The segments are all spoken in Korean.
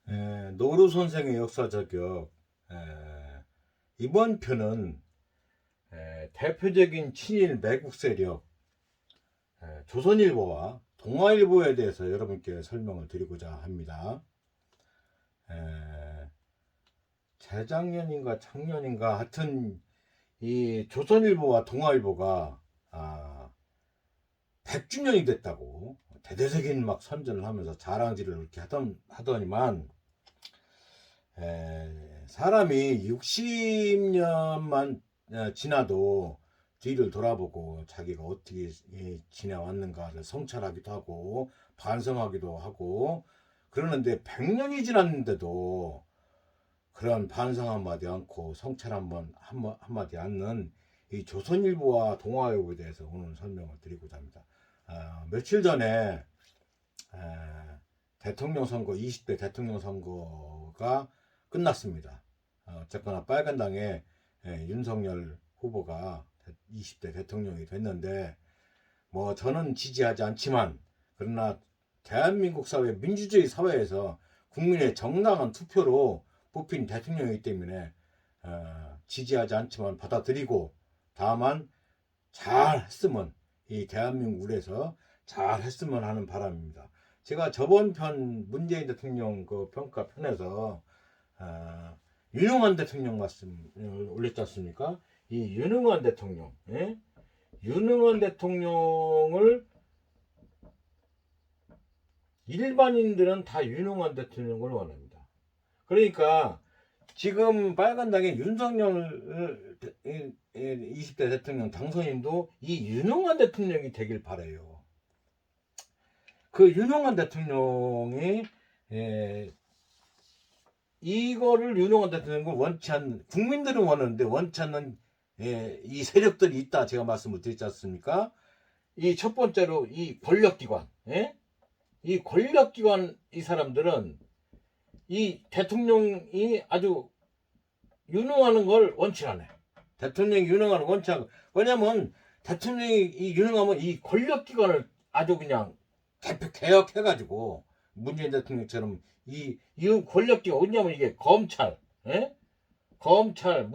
노루 선생의 역사 저격. 이번 편은 대표적인 친일 매국 세력 조선일보와 동아일보에 대해서 여러분께 설명을 드리고자 합니다. 재작년인가 작년인가 하여튼 이 조선일보와 동아일보가 100주년이 됐다고 대대적인 막 선전을 하면서 자랑질을 이렇게 하더니만 사람이 60년만 지나도 뒤를 돌아보고 자기가 어떻게 지내왔는가를 성찰하기도 하고 반성하기도 하고 그러는데 100년이 지났는데도 그런 반성 한마디 않고 성찰 한마디 않는 이 조선일보와 동아일보에 대해서 오늘 설명을 드리고자 합니다. 며칠 전에 대통령 선거 20대 대통령 선거가 끝났습니다. 어쨌거나 빨간당의 윤석열 후보가 20대 대통령이 됐는데 뭐 저는 지지하지 않지만 그러나 대한민국 사회 민주주의 사회에서 국민의 정당한 투표로 뽑힌 대통령이기 때문에 지지하지 않지만 받아들이고 다만 잘 했으면 이 대한민국에서 잘 했으면 하는 바람입니다. 제가 저번 편 문재인 대통령 그 평가 편에서 유능한 대통령 말씀 올렸지 않습니까? 이 유능한 대통령, 유능한 대통령을 일반인들은 다 유능한 대통령을 원합니다. 그러니까 지금 빨간당의 윤석열 20대 대통령 당선인도 이 유능한 대통령이 되길 바라요. 그 유능한 대통령이 이거를 유능한 대통령을 원치 않는 국민들은 원하는데 원치 않는 이 세력들이 있다 제가 말씀을 드렸지 않습니까? 이 첫 번째로 이 권력기관, 이 권력기관 이 사람들은 이 대통령이 아주 유능하는 걸 원치 않아요. 대통령이 유능하는 걸 원치 않고 왜냐면 대통령이 이 유능하면 이 권력기관을 아주 그냥 개혁해가지고 문재인 대통령처럼 이 권력기관 어디냐면 이게 검찰, 검찰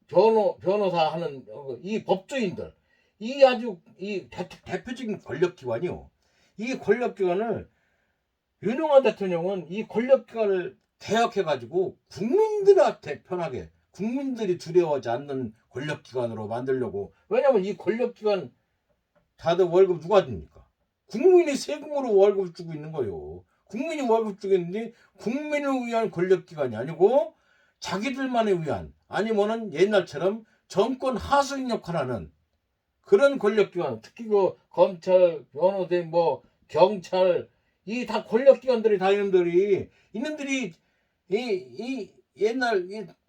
변호사 하는 이 법조인들 이 아주 이 대표적인 권력기관이요. 이 권력기관을 유능한 대통령은 이 권력기관을 개혁해가지고 국민들한테 편하게 국민들이 두려워하지 않는 권력기관으로 만들려고 왜냐면 이 권력기관 다들 월급 누가 줍니까? 국민이 세금으로 월급 주고 있는 거예요. 국민이 월급 주고 있는데 국민을 위한 권력기관이 아니고 자기들만을 위한 아니면은 옛날처럼 정권 하수인 역할하는 그런 권력기관 특히 그 검찰, 변호사, 경찰 이 다 권력기관들이 다 이놈들이 이 옛날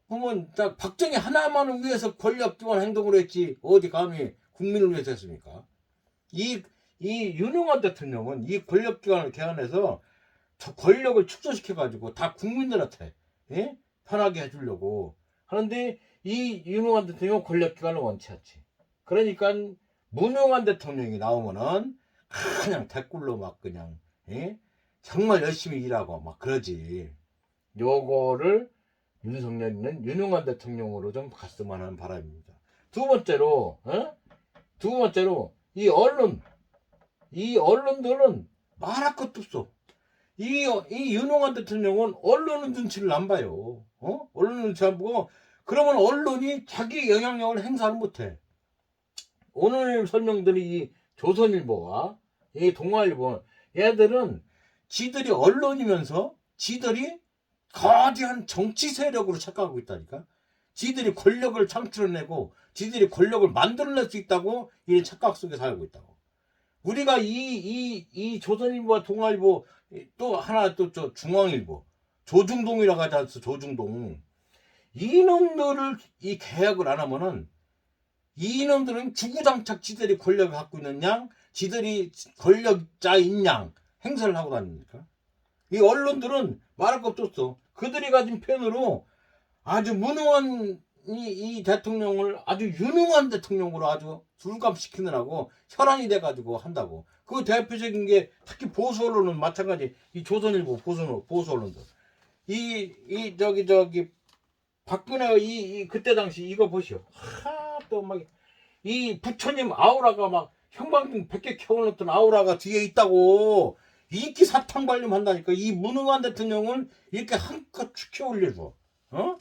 보면 딱 박정희 하나만을 위해서 권력기관 행동을 했지 어디 감히 국민을 위해서 했습니까? 이 유능한 대통령은 이 권력기관을 개헌해서 권력을 축소시켜가지고 다 국민들한테 편하게 해주려고 하는데 이 유능한 대통령은 권력기관을 원치 않지. 그러니까 무능한 대통령이 나오면은 그냥 댓글로 막 그냥 정말 열심히 일하고 막 그러지. 요거를 윤석열이는 유능한 대통령으로 좀 갔으면 하는 바람입니다. 두 번째로 이 언론들은 말할 것도 없어. 이 유능한 대통령은 언론은 눈치를 안 봐요. 언론 눈치 안 보고 그러면 언론이 자기 영향력을 행사를 못해. 오늘 설명드린 이 조선일보와 이 동아일보 얘들은 지들이 언론이면서 지들이 거대한 정치 세력으로 착각하고 있다니까. 지들이 권력을 창출해내고 지들이 권력을 만들어낼 수 있다고 이 착각 속에 살고 있다고. 우리가 이 조선일보와 동아일보 또 하나 또 저 중앙일보 조중동이라고 하지 않습니까? 조중동 이놈들을 이 개혁을 안 하면은 이놈들은 주구장창 지들이 권력을 갖고 있는 양 지들이 권력자인 양 행사를 하고 다닙니까? 이 언론들은 말할 것도 없어. 그들이 가진 편으로 아주 무능한 이 대통령을 아주 유능한 대통령으로 아주 둔갑시키느라고 혈안이 돼가지고 한다고. 그 대표적인 게 특히 보수 언론은 마찬가지. 이 조선일보 보수 언론들. 저기 박근혜 이 그때 당시 이거 보시오. 또 막 이 부처님 아우라가 막 형광등 100개 켜놓던 아우라가 뒤에 있다고 인기 사탕 발림한다니까. 이 무능한 대통령을 이렇게 한껏 축혀 올려줘. 어?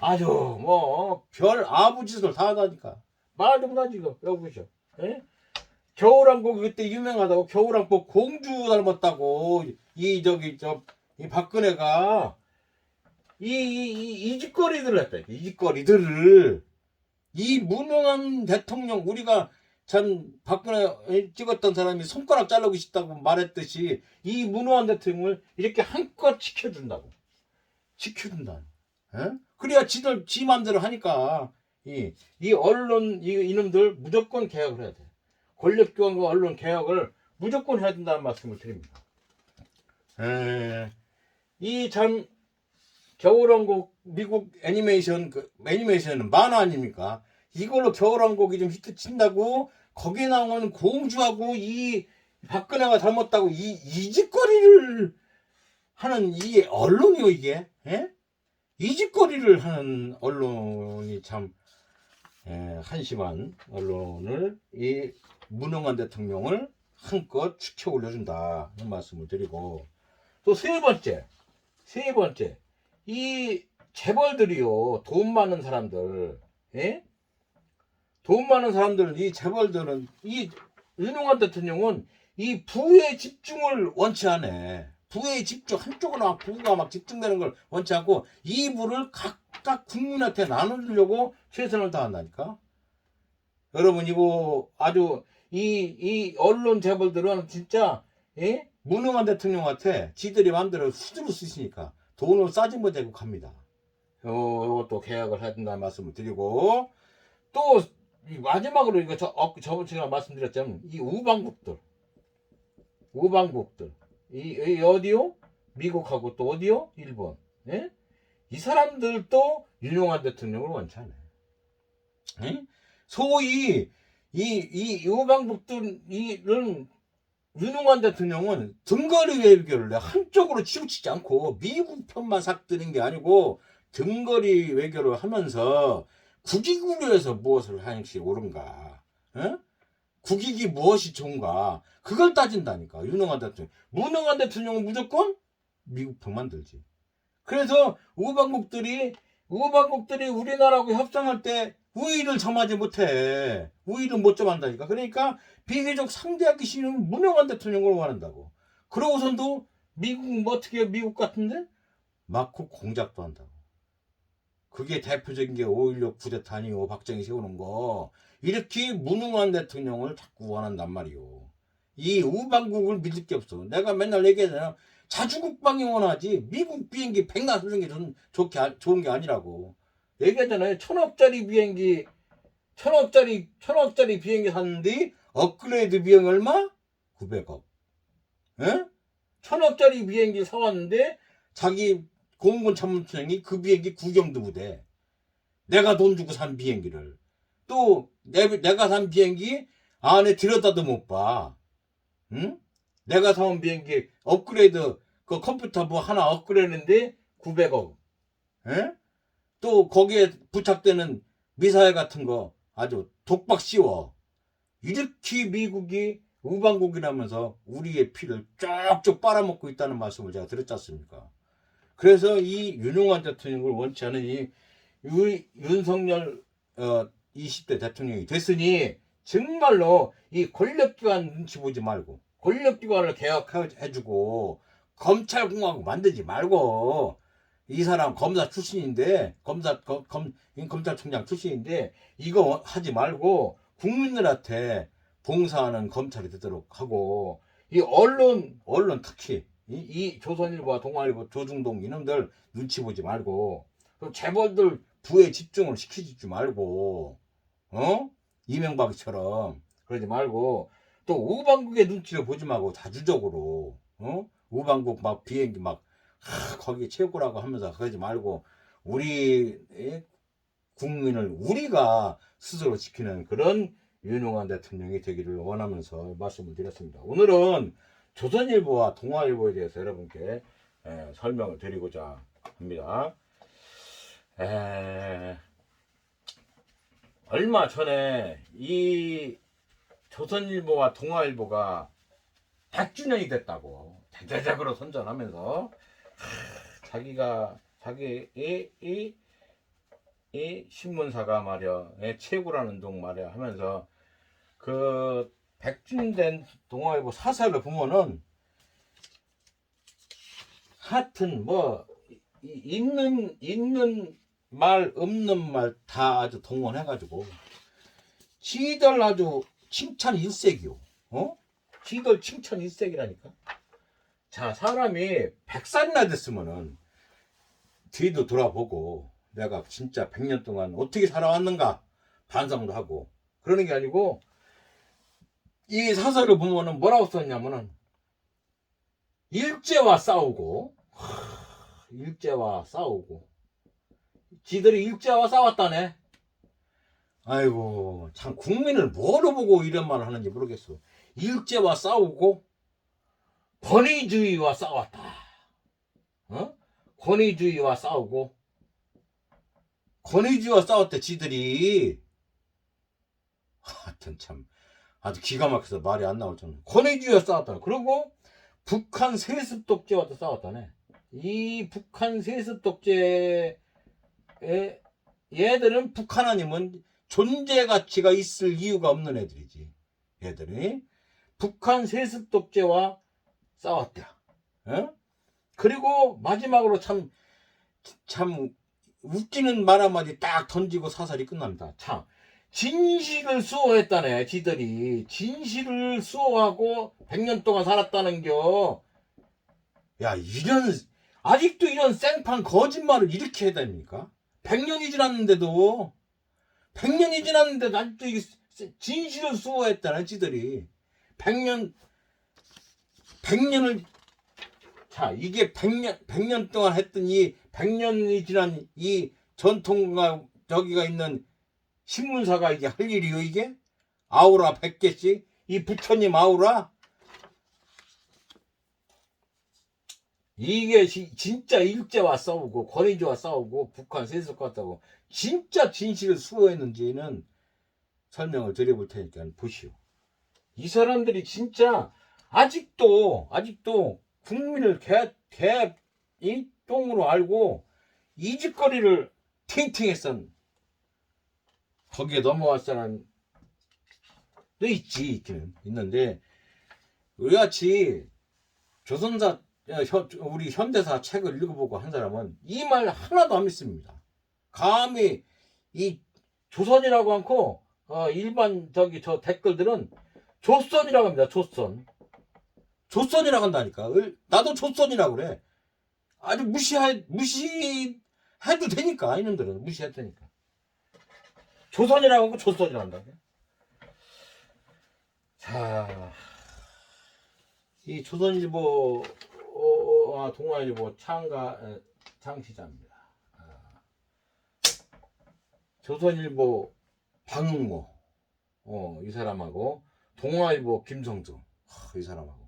아주 뭐 별 아부짓을 다 하다니까. 말도 못하지 이거. 여기 보시오. 예? 겨울왕국 그때 유명하다고. 겨울왕국 공주 닮았다고. 이 박근혜가 이 짓거리들을 했다. 이 짓거리들을. 이 무능한 대통령, 우리가 참 박근혜 찍었던 사람이 손가락 자르고 싶다고 말했듯이 이 무능한 대통령을 이렇게 한껏 지켜준다고. 지켜준다. 에? 그래야 지 맘대로 하니까 이 언론 이놈들 무조건 개혁을 해야 돼. 권력기관과 언론 개혁을 무조건 해야 된다는 말씀을 드립니다. 이 참 겨울왕국 미국 애니메이션은 만화 아닙니까? 이걸로 겨울왕국이 좀 히트 친다고 거기에 나오는 공주하고 이 박근혜가 닮았다고 이 짓거리를 하는 이 언론이요 이게. 예? 이 짓거리를 하는 언론이 참 한심한 언론을 이 무능한 대통령을 한껏 축혀 올려준다 이런 말씀을 드리고, 또 세 번째 이 재벌들이요, 돈 많은 사람들, 예? 돈 많은 사람들, 이 재벌들은, 이 유능한 대통령은 이 부의 집중을 원치 않네. 부의 집중, 한쪽으로 막 부가 막 집중되는 걸 원치 않고 이 부를 각각 국민한테 나눠주려고 최선을 다한다니까. 여러분 이거 아주 이 언론 재벌들은 진짜, 예? 무능한 대통령한테 지들이 마음대로 수두로 쓰시니까 돈을 싸진 대고 갑니다. 이것도 계약을 해야 된다는 말씀을 드리고, 또 마지막으로 이거 저번 시간에 말씀드렸지만 이 우방국들 이 어디요? 미국하고 또 어디요? 일본. 예? 이 사람들도 유능한 대통령을 원치 않아요. 예? 소위 이 우방국들 이런 유능한 대통령은 등거리 외교를 한쪽으로 치우치지 않고 미국 편만 삭 드는 게 아니고 등거리 외교를 하면서 국익을 위해서 무엇을 하는 것이 옳은가, 에? 국익이 무엇이 좋은가, 그걸 따진다니까. 유능한 대통령. 무능한 대통령은 무조건 미국 편만 들지. 그래서 우방국들이 우리나라하고 협상할 때 우위를 점하지 못해. 우위를 못 점한다니까. 그러니까 비교적 상대하기 싫은 무능한 대통령을 원한다고. 그러고선도 미국 어떻게 해요? 미국 같은데 막고 공작도 한다고. 그게 대표적인 게 5.16 쿠데타 아니요, 박정희 세우는 거. 이렇게 무능한 대통령을 자꾸 원한단 말이요. 이 우방국을 믿을 게 없어. 내가 맨날 얘기하잖아. 자주국방이 원하지 미국 비행기 백날 쏘는 게 좋은 게 아니라고 얘기하잖아요. 천억짜리 비행기 샀는데 업그레이드 비용 얼마? 900억. 에? 천억짜리 비행기 사왔는데 자기 공군 참모총장이 그 비행기 구경도 못해. 내가 돈 주고 산 비행기를. 또 내가 산 비행기 안에 들여다도 못 봐. 응? 내가 사온 비행기 업그레이드 그 컴퓨터 뭐 하나 업그레이드인데 900억. 에? 또 거기에 부착되는 미사일 같은 거 아주 독박 씌워. 이렇게 미국이 우방국이라면서 우리의 피를 쪽쪽 빨아먹고 있다는 말씀을 제가 드렸지 않습니까? 그래서 이 유능한 대통령을 원치 않은 이 윤석열 20대 대통령이 됐으니 정말로 이 권력기관 눈치 보지 말고 권력기관을 개혁해주고 검찰공화국 만들지 말고, 이 사람 검사 출신인데 검찰총장 출신인데 이거 하지 말고 국민들한테 봉사하는 검찰이 되도록 하고, 이 언론 특히 이 조선일보와 동아일보 조중동 이놈들 눈치 보지 말고, 또 재벌들 부에 집중을 시키지 말고, 이명박처럼 그러지 말고, 또 우방국의 눈치를 보지 말고 자주적으로 우방국 막 비행기 막 거기 최고라고 하면서 그러지 말고 우리 국민을 우리가 스스로 지키는 그런 유능한 대통령이 되기를 원하면서 말씀을 드렸습니다. 오늘은 조선일보와 동아일보에 대해서 여러분께 설명을 드리고자 합니다. 얼마 전에 이 조선일보와 동아일보가 100주년이 됐다고 대대적으로 선전하면서 자기가 자기 이 신문사가 말이야 최고라는 동 말이야 하면서 그 100주년 된 동아일보 사설을 보면은 하여튼 뭐 있는 말 없는 말 다 아주 동원해가지고 지들 아주 칭찬 일색이요. 지들 칭찬 일색이라니까. 자, 사람이 100살이나 됐으면은 뒤도 돌아보고 내가 진짜 100년 동안 어떻게 살아왔는가 반성도 하고 그러는 게 아니고 이 사설을 보면은 뭐라고 썼냐면은 일제와 싸우고 지들이 일제와 싸웠다네. 아이고 참 국민을 뭐로 보고 이런 말을 하는지 모르겠어. 일제와 싸우고 권위주의와 싸웠다. 권위주의와 싸우고 권위주의와 싸웠대 지들이. 하여튼 참 아주 기가 막혀서 말이 안 나올 정도. 권위주의와 싸웠다. 그리고 북한 세습 독재와도 싸웠다네. 이 북한 세습 독재에 얘들은 북한 아니면 존재 가치가 있을 이유가 없는 애들이지. 얘들이 북한 세습 독재와 싸웠대. 그리고 마지막으로 참 웃기는 말 한마디 딱 던지고 사설이 끝납니다. 참 진실을 수호했다네. 지들이 진실을 수호하고 100년 동안 살았다는겨. 야 이런 아직도 이런 생판 거짓말을 이렇게 해야 됩니까? 100년이 지났는데도 아직도 이게 진실을 수호했다네. 지들이 100년을 자 이게 100년 동안 했던 이 100년이 지난 이 전통과 저기가 있는 신문사가 이게 할 일이요. 이게 아우라 100개씩 이 부처님 아우라 이게 진짜 일제와 싸우고 권위주와 싸우고 북한 세습과 싸우고 진짜 진실을 수호했는지는 설명을 드려볼 테니까 보시오. 이 사람들이 진짜 아직도 국민을 이 똥으로 알고 이 짓거리를 팅팅했던 거기에 넘어갈 사람도 있는데 우리같이 조선사 우리 현대사 책을 읽어보고 한 사람은 이 말 하나도 안 믿습니다. 감히 이 조선이라고 않고 일반 저 댓글들은 조선이라고 합니다. 조선이라고 한다니까. 나도 조선이라고 그래. 아주 무시해도 되니까. 이놈들은 무시해도 되니까. 조선이라고 하고 조선이라고 한다. 자, 이 조선일보 동아일보 창시자입니다. 조선일보 방응모 이 사람하고 동아일보 김성주 이 사람하고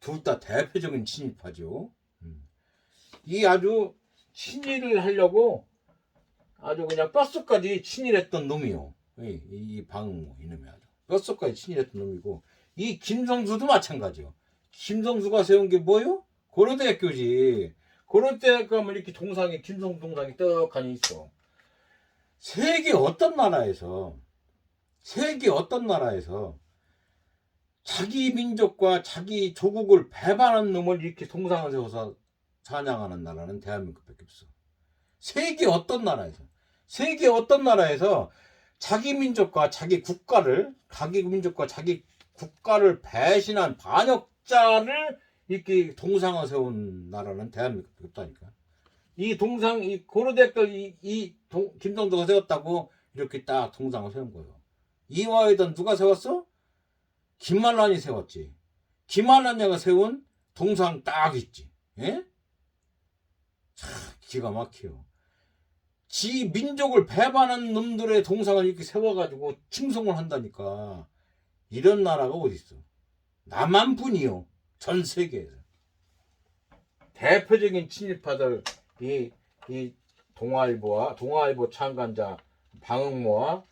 둘 다 대표적인 친일파죠. 이 아주 친일을 하려고 아주 그냥 뼛속까지 친일했던 놈이요. 이 방응모 이놈이 아주 뼛속까지 친일했던 놈이고 이 김성수도 마찬가지요. 김성수가 세운 게 뭐요? 고려대학교지. 고려대학교 가면 이렇게 동상이 김성수 동상이 떡하니 있어. 세계 어떤 나라에서 자기 민족과 자기 조국을 배반한 놈을 이렇게 동상을 세워서 찬양하는 나라는 대한민국밖에 없어. 세계 어떤 나라에서 자기 민족과 자기 국가를 배신한 반역자를 이렇게 동상을 세운 나라는 대한민국밖에 없다니까. 이 고려대학교 김성도가 세웠다고 이렇게 딱 동상을 세운 거예요. 이화여단 누가 세웠어? 김만란이 세웠지. 김만란이가 세운 동상 딱 있지. 예? 참 기가 막혀요. 지 민족을 배반한 놈들의 동상을 이렇게 세워가지고 칭송을 한다니까. 이런 나라가 어디 있어? 남한뿐이요. 전 세계에서. 대표적인 친일파들 이 동아일보 창간자 방응모와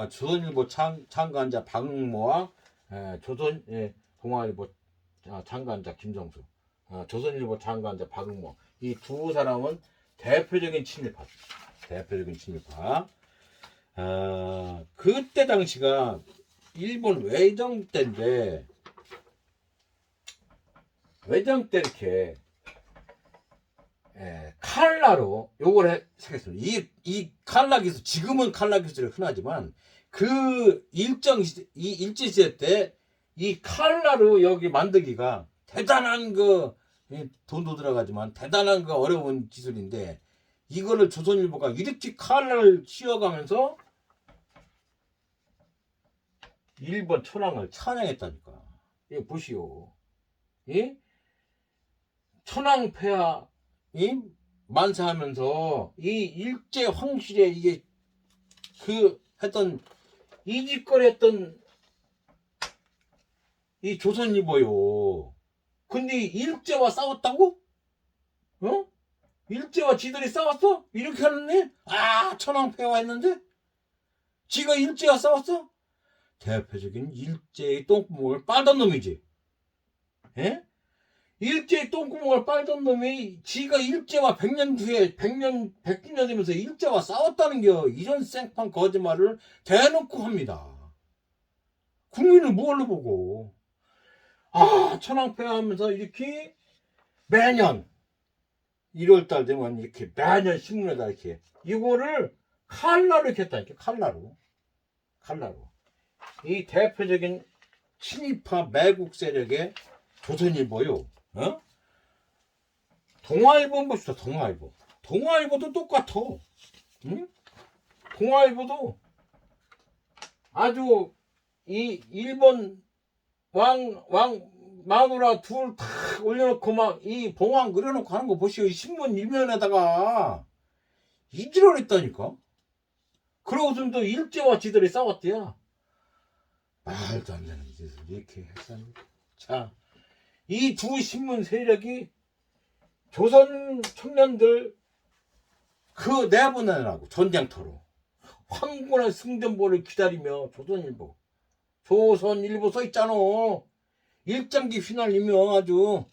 조선일보 창간자 방응모와 동아일보 창간자 김정수, 조선일보 창간자 박응모, 이 두 사람은 대표적인 친일파. 그때 당시가 일본 외정 때인데, 외정 때 이렇게 칼라로 요걸 하겠습니다. 이 칼라 기술, 지금은 칼라 기술이 흔하지만 그 일제시대 때 이 칼라로 여기 만들기가 대단한 돈도 들어가지만 대단한 어려운 기술인데, 이거를 조선일보가 이렇게 칼라를 씌워가면서 일본 천황을 찬양했다니까. 이거 보시오. 이 천황폐하 만사하면서 이 일제 황실에 이게 했던 이 짓거리 했던 이 조선일보요. 근데 일제와 싸웠다고? 일제와 지들이 싸웠어? 이렇게 하는데? 천황폐하 했는데? 지가 일제와 싸웠어? 대표적인 일제의 똥구멍을 빨던 놈이지. 일제의 똥구멍을 빨던 놈이 지가 일제와 100년 뒤에 100주년 되면서 일제와 싸웠다는 게 이런 생판 거짓말을 대놓고 합니다. 국민을 뭘로 보고? 천황폐하하면서 이렇게 매년 1월달 되면 이렇게 매년 신문에다 이렇게 이거를 칼라로 이렇게 했다니까. 칼라로. 이 대표적인 친일파 매국 세력의 조선일보요. 동아일보 봅시다. 동아일보도 똑같아. 응? 동아일보도 아주 이 일본 마누라 둘 다 올려놓고 막 이 봉황 그려놓고 하는 거 보시오. 이 신문 일면에다가 이지랄 했다니까. 그러고서 또 일제와 지들이 싸웠대야. 말도 안 되는 짓을 이렇게 했습니다. 자, 이 두 신문 세력이 조선 청년들 내보내라고 전쟁터로 황군의 승전보를 기다리며 조선일보 써있잖아. 일장기 휘날리며 아주.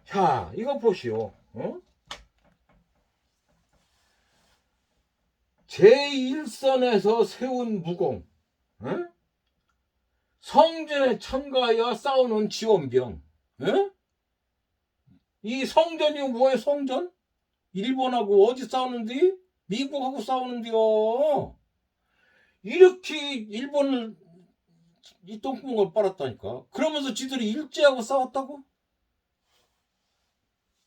자, 이거 보시오. 제1선에서 세운 무공, 성전에 참가하여 싸우는 지원병. 이 성전이 뭐예요? 성전? 일본하고 어디 싸우는데? 미국하고 싸우는데요. 이렇게 일본을 이 똥구멍을 빨았다니까. 그러면서 지들이 일제하고 싸웠다고?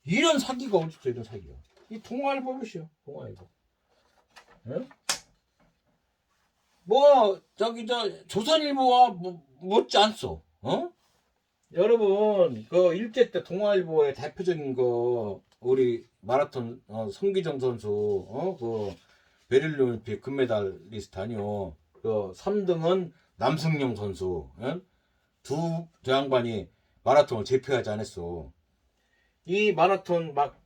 이런 사기가 어딨어. 이런 사기가. 이 동아일보 보시오. 동아일보. 조선일보와 못지 않소. 여러분, 일제 때 동아일보의 대표적인 우리 마라톤 성기정 선수 베를린 올림픽 금메달리스트 아니요. 3등은 남승용 선수. 두 양반이 마라톤을 제패하지 않았어. 이 마라톤 막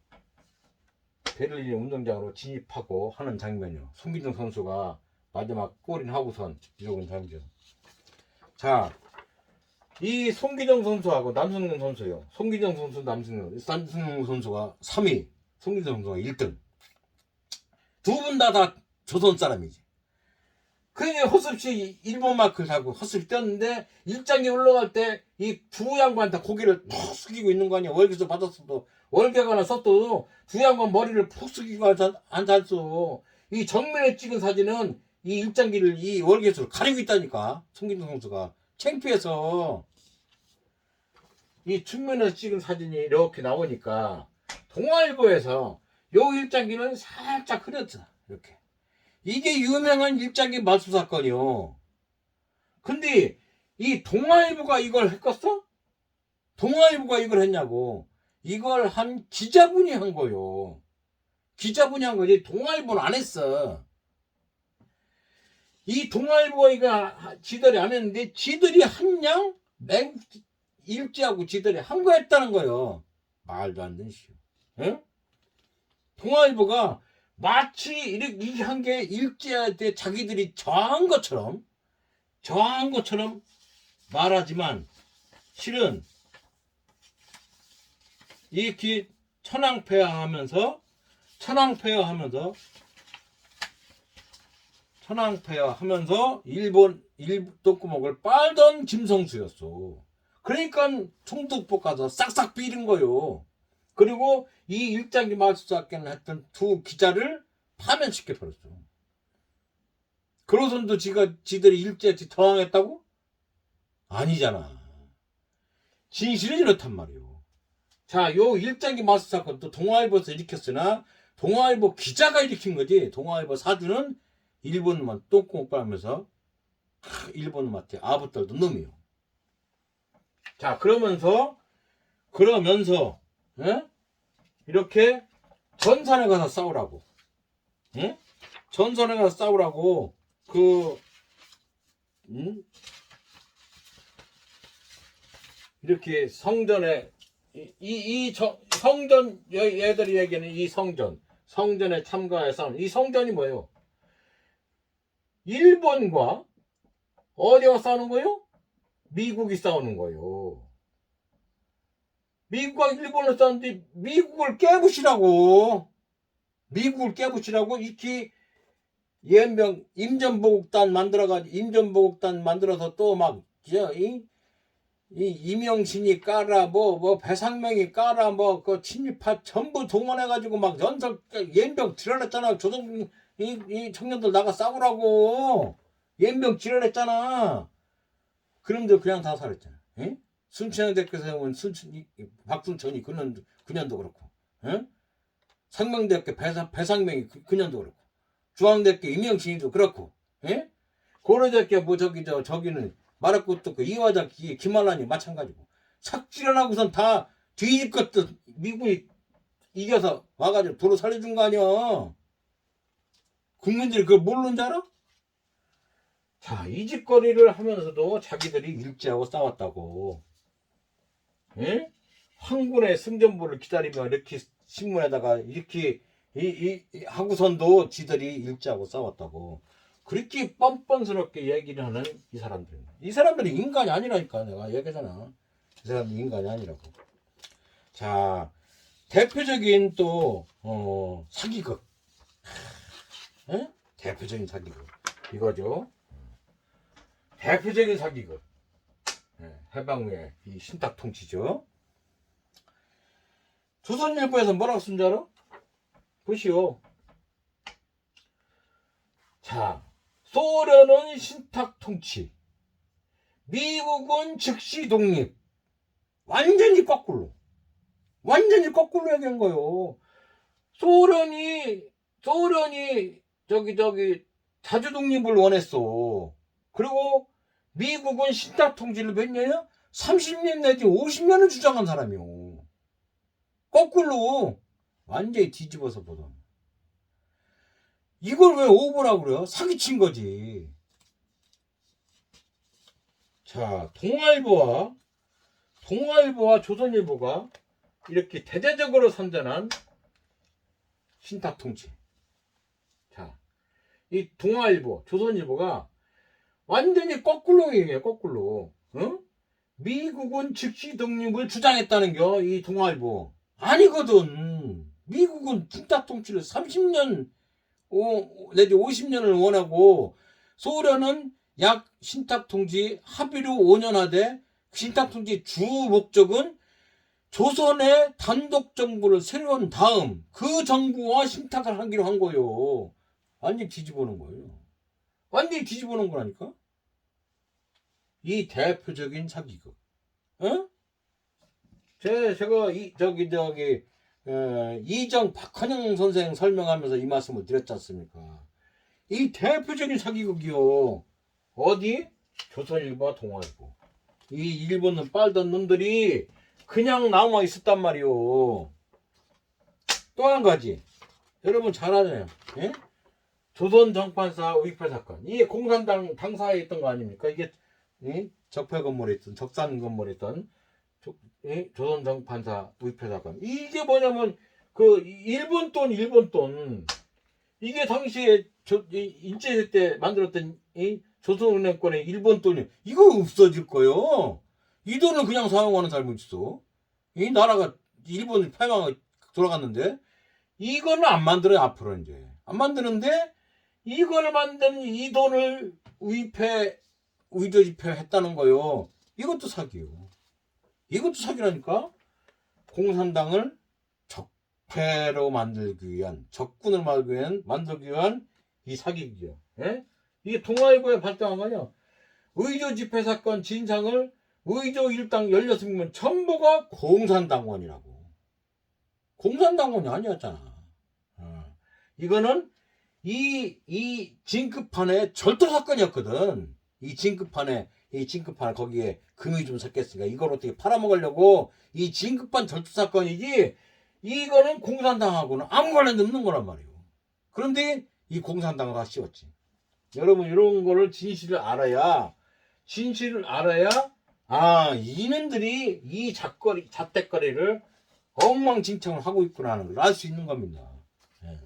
베를린 운동장으로 진입하고 하는 장면이요. 송기정 선수가 마지막 골인 하고선 이러고 장면. 자, 이 송기정 선수하고 남승용 선수요. 송기정 선수, 남승용 선수가 3위, 송기정 선수가 1등. 두 분 다 조선 사람이지. 그게 허습시 일본 마크를 하고 허습시 떴는데 일장에 올라갈 때 이 두 양반 다 고개를 푹 숙이고 있는 거 아니야. 월계서 받았어도 월계가 하나 썼도 두 양반 머리를 푹 숙이고 앉았어. 이 정면에 찍은 사진은 이 일장기를 이 월계수를 가리고 있다니까. 송기정 선수가 창피해서 이 측면에서 찍은 사진이 이렇게 나오니까 동아일보에서 요 일장기는 살짝 흐렸어. 이렇게. 이게 유명한 일장기 말소 사건이요. 근데 이 동아일보가 이걸 했겠어? 동아일보가 이걸 했냐고. 이걸 한 기자분이 한 거요. 기자분이 한 거지 동아일보는 안 했어. 이 동아일보가 지들이 안 했는데 지들이 한양 매국 일제하고 지들이 한 거 했다는 거요. 말도 안 되는 시오. 응? 동아일보가 마치 이렇게 한 게 일제한테 자기들이 저한 것처럼 말하지만 실은 이렇게 천황폐하하면서 일본 독구목을 빨던 김성수였어. 그러니까 총독부 가서 싹싹 비린 거요. 그리고 이 일장기 마수사건을 했던 두 기자를 파면시켜 버렸어. 그러선도 지들이 일제에 저항했다고? 아니잖아. 진실은 이렇단 말이오. 자, 요 일장기 마수사건 또 동아일보에서 일으켰으나 동아일보 기자가 일으킨 거지. 동아일보 사주는 일본만 똥구멍 빨면서 일본한테 아부떨던 놈이요. 자, 그러면서 예? 이렇게 전선에 가서 싸우라고. 응? 전선에 가서 싸우라고 이렇게 성전에 성전 얘들이 얘기하는 이 성전에 참가해서 이 성전이 뭐예요? 일본과 어디가 싸우는 거예요? 미국이 싸우는 거예요. 미국과 일본을 싸우는데 미국을 깨부시라고 이렇게 연명 임전보국단 만들어서 또 막 이 이명신이 까라 뭐 배상명이 까라 뭐 그 친일파 전부 동원해가지고 막 연설 연병 지랄했잖아. 조선 이 청년들 나가 싸우라고 연병 지랄했잖아. 그놈들 그냥 다 살았잖아. 응? 순천향 대학교에서 온 박순천이 그년도 그렇고, 응? 상명대학교 배상명이 그년도 그렇고, 중앙대학교 임영신이도 그렇고, 예? 고려대학교 뭐 저기는 말할 것도 없고 이화장 김한란이 마찬가지고 삭질하고선 다 뒤집 것도 미국이 이겨서 와가지고 도로 살려준 거 아니야. 국민들이 그걸 모르는 줄 알아? 자, 이 짓거리를 하면서도 자기들이 일제하고 싸웠다고. 예? 황군의 승전보를 기다리며 이렇게 신문에다가 이렇게 하고선도 지들이 일제하고 싸웠다고. 그렇게 뻔뻔스럽게 얘기를 하는 이 사람들이 인간이 아니라니까. 내가 얘기하잖아. 이 사람이 인간이 아니라고. 자, 대표적인 또 사기극. 에? 대표적인 사기극 이거죠. 대표적인 사기극. 해방 후에 이 신탁 통치죠. 조선일보에서 뭐라고 쓴 줄 알아? 보시오. 자, 소련은 신탁 통치, 미국은 즉시 독립. 완전히 거꾸로 얘기한 거요. 소련이 자주 독립을 원했어. 그리고 미국은 신탁 통치를 몇 년이야? 30년 내지 50년을 주장한 사람이요. 거꾸로 완전히 뒤집어서 보던. 이걸 왜 오보라고 그래요? 사기친 거지. 자, 동아일보와 조선일보가 이렇게 대대적으로 선전한 신탁 통치. 자, 이 동아일보, 조선일보가 완전히 거꾸로 얘기해요. 거꾸로. 어? 미국은 즉시 독립을 주장했다는 겨. 이 동아일보 아니거든. 미국은 신탁 통치를 30년 내지 50년을 원하고, 소련은 약 신탁 통치 합의로 5년 하되 신탁 통치 주 목적은 조선의 단독 정부를 세운 다음 그 정부와 신탁을 하기로 한 거요. 완전히 뒤집어놓은 거예요. 완전히 뒤집어놓은 거라니까. 이 대표적인 사기극. 어? 제가 이정 박헌영 선생 설명하면서 이 말씀을 드렸지 않습니까? 이 대표적인 사기극이요. 어디? 조선일보와 동아일보. 이 일본은 빨던 놈들이 그냥 남아 있었단 말이오. 또 한 가지 여러분 잘 아잖아요. 예? 조선 정판사 우익회 사건, 이게 공산당 당사에 있던 거 아닙니까? 이게 적폐 건물에 있던, 적산 건물에 있던 조선 정판사 우익회 사건. 이게 뭐냐면 그 일본 돈 이게 당시에 일제 때 만들었던 이 조선은행권의 일본 돈이 이거 없어질 거요. 이 돈을 그냥 사용하는 사람이 있어. 이 나라가 일본이 패망하고 돌아갔는데 이거는 안 만들어요. 앞으로 이제 안 만드는데 이걸 만든 이 돈을 의도 집회했다는 거요. 이것도 사기요. 이것도 사기라니까. 공산당을 적폐로 만들기 위한, 적군을 만들기 위한 이 사기기요. 예? 이게 동아일보에 발표한 거냐? 의조 집회 사건 진상을 의조 일당 16명 전부가 공산당원이라고. 공산당원이 아니었잖아. 이거는 이 진급판의 절도 사건이었거든. 이 진급판에 거기에 금이 좀 섞였으니까 이걸 어떻게 팔아먹으려고 이 진급판 절도 사건이지. 이거는 공산당하고는 아무 관련도 없는 거란 말이에요. 그런데 이 공산당을 다 씌웠지. 여러분 이런 거를 진실을 알아야 이놈들이 이 잣대거리를 엉망진창을 하고 있구나 하는 걸 알 수 있는 겁니다. 예.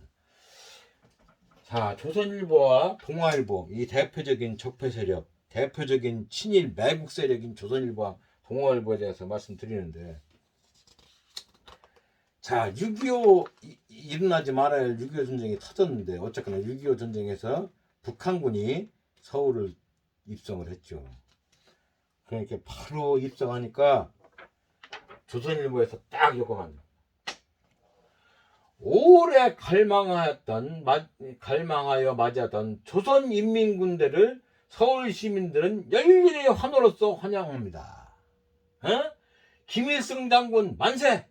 자, 조선일보와 동아일보, 이 대표적인 적폐 세력, 대표적인 친일 매국 세력인 조선일보와 동아일보에 대해서 말씀드리는데, 자, 6.25 일어나지 말아야 할 6.25 전쟁이 터졌는데 어쨌거나 6.25 전쟁에서 북한군이 서울을 입성을 했죠. 그러니까 바로 입성하니까 조선일보에서 딱 요거만 오래 갈망하여 맞이하던 조선인민군대를 서울 시민들은 열렬히 환호로서 환영합니다. 김일성 장군 만세!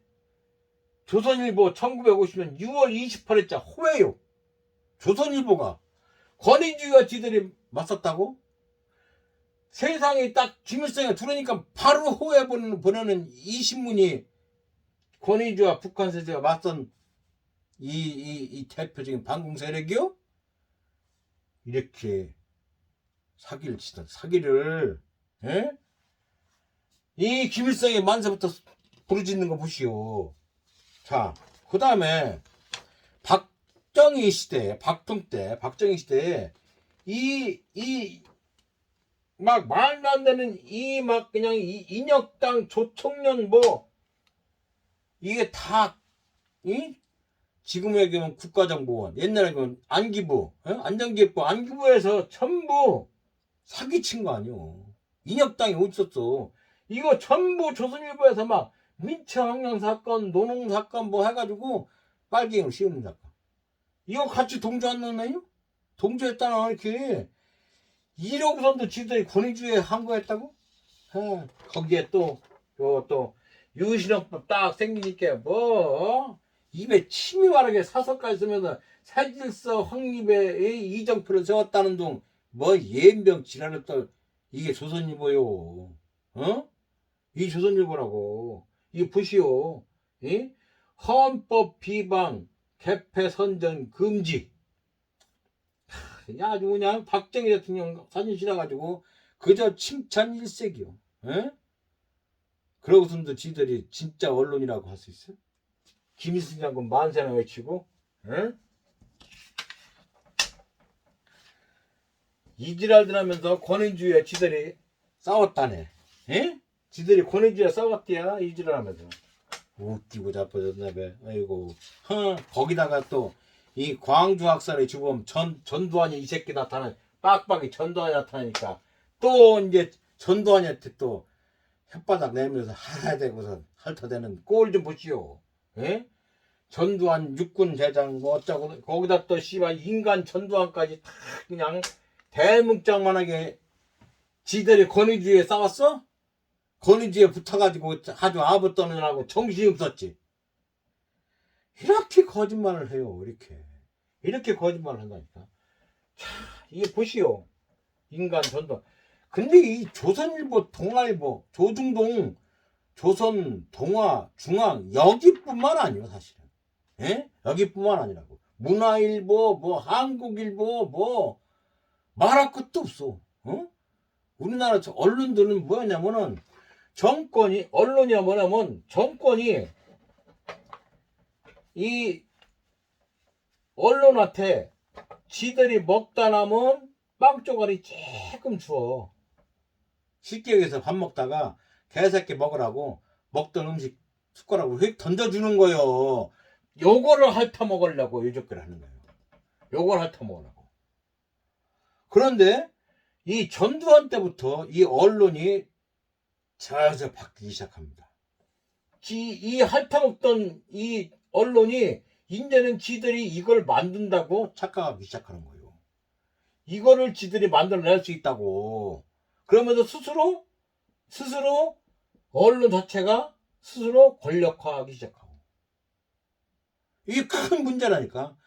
조선일보 1950년 6월 28일자 호해요. 조선일보가 권위주의와 지들이 맞섰다고? 세상에 딱 김일성이 들으니까 바로 호해 보내는 이 신문이 권위주의와 북한 세세가 맞선 이 대표적인 반공 세력이요? 이렇게 사기를 치던 사기를 이 김일성의 만세부터 부르짖는 거 보시오. 자, 그 다음에 박정희 시대에 막 말도 안 되는 그냥 인혁당 조총련 이게 다 지금 얘기하면 국가정보원, 옛날에 그 안기부, 안기부에서 전부 사기친 거 아니오. 인혁당이 어디 있었어. 이거 전부 조선일보에서 막 민처학령 사건, 노농 사건 해가지고 빨갱이를 씌우는 사건. 이거 같이 동조 안 넣나요? 동조했다나 이렇게 이러고선도 지들이 권위주의에 항거했다고? 거기에 또 유신헌법 딱 생기니까 입에 침이 마르게 사설까지 쓰면서 살질서 황립의 이정표를 세웠다는 둥 예병 지랄을 떨 이게 조선일보요. 이 조선일보라고. 이게 보시오. 헌법 비방 개폐 선전 금지. 아주 그냥 박정희 대통령 사진 실어가지고 그저 칭찬 일색이요. 그러고선도 지들이 진짜 언론이라고 할 수 있어? 김일성 장군 만세나 외치고 이지랄들 하면서 권위주의에 지들이 싸웠다네. 지들이 권위주의에 싸웠대야 이지랄 하면서. 웃기고 자빠졌나봐. 아이고. 거기다가 또 이 광주 학살의 주범 전두환이 이 새끼 빡빡이 전두환이 나타나니까 또 이제 전두환한테 또 혓바닥 내면서 하대고서 핥아대는 꼴 좀 보시오. 전두환 육군 대장 어쩌고 거기다 또 씨발 인간 전두환까지 다 그냥 대문짝만하게 지들이 권위주의에 싸웠어? 권위주의에 붙어가지고 아주 아부 떠느라고 정신이 없었지. 이렇게 거짓말을 해요. 이렇게 거짓말을 한다니까. 자, 이게 보시오. 인간 전두환. 근데 이 조선일보, 동아일보, 조선, 동아, 중앙 여기뿐만 아니에요 사실은. 예? 여기뿐만 아니라고. 문화일보, 뭐 한국일보, 뭐 말할 것도 없어. 어? 우리나라 언론들은 뭐냐면은 언론이야 뭐냐면 정권이 이 언론한테 지들이 먹다 남은 빵 쪼가리 조금 주어. 쉽게 얘기해서 밥 먹다가 개새끼 먹으라고 먹던 음식 숟가락으로 휙 던져주는 거요. 요거를 핥아 먹으려고 요적들 하는 거예요. 요걸 핥아 먹으려고. 그런데 이 전두환 때부터 이 언론이 자주 바뀌기 시작합니다. 이 핥아먹던 이 언론이 이제는 지들이 이걸 만든다고 착각하기 시작하는 거예요. 이거를 지들이 만들어낼 수 있다고. 그러면서 스스로 언론 자체가 스스로 권력화하기 시작하고. 이게 큰 문제라니까.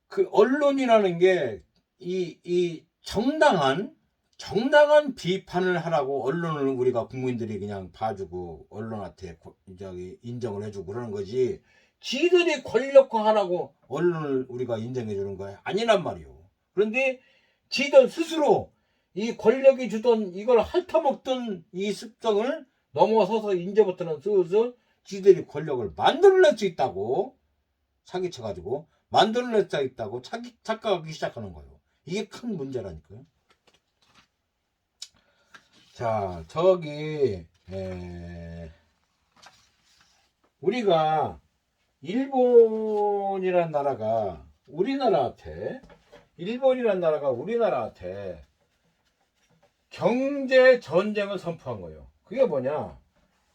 그 언론이라는 게 이 정당한 비판을 하라고 언론을 우리가 국민들이 그냥 봐주고 언론한테 저기 인정을 해주고 그러는 거지. 지들이 권력화하라고 언론을 우리가 인정해 주는 거야 아니란 말이오. 그런데 지들 스스로 이 권력이 주던 이걸 핥아먹던 이 습성을 넘어서서 이제부터는 슬슬 지들이 권력을 만들어낼 수 있다고 사기쳐가지고 만들어낼 수 있다고 착각하기 시작하는 거예요. 이게 큰 문제라니까요. 자, 저기 우리가 일본이란 나라가 우리나라한테 경제 전쟁을 선포한 거예요. 그게 뭐냐?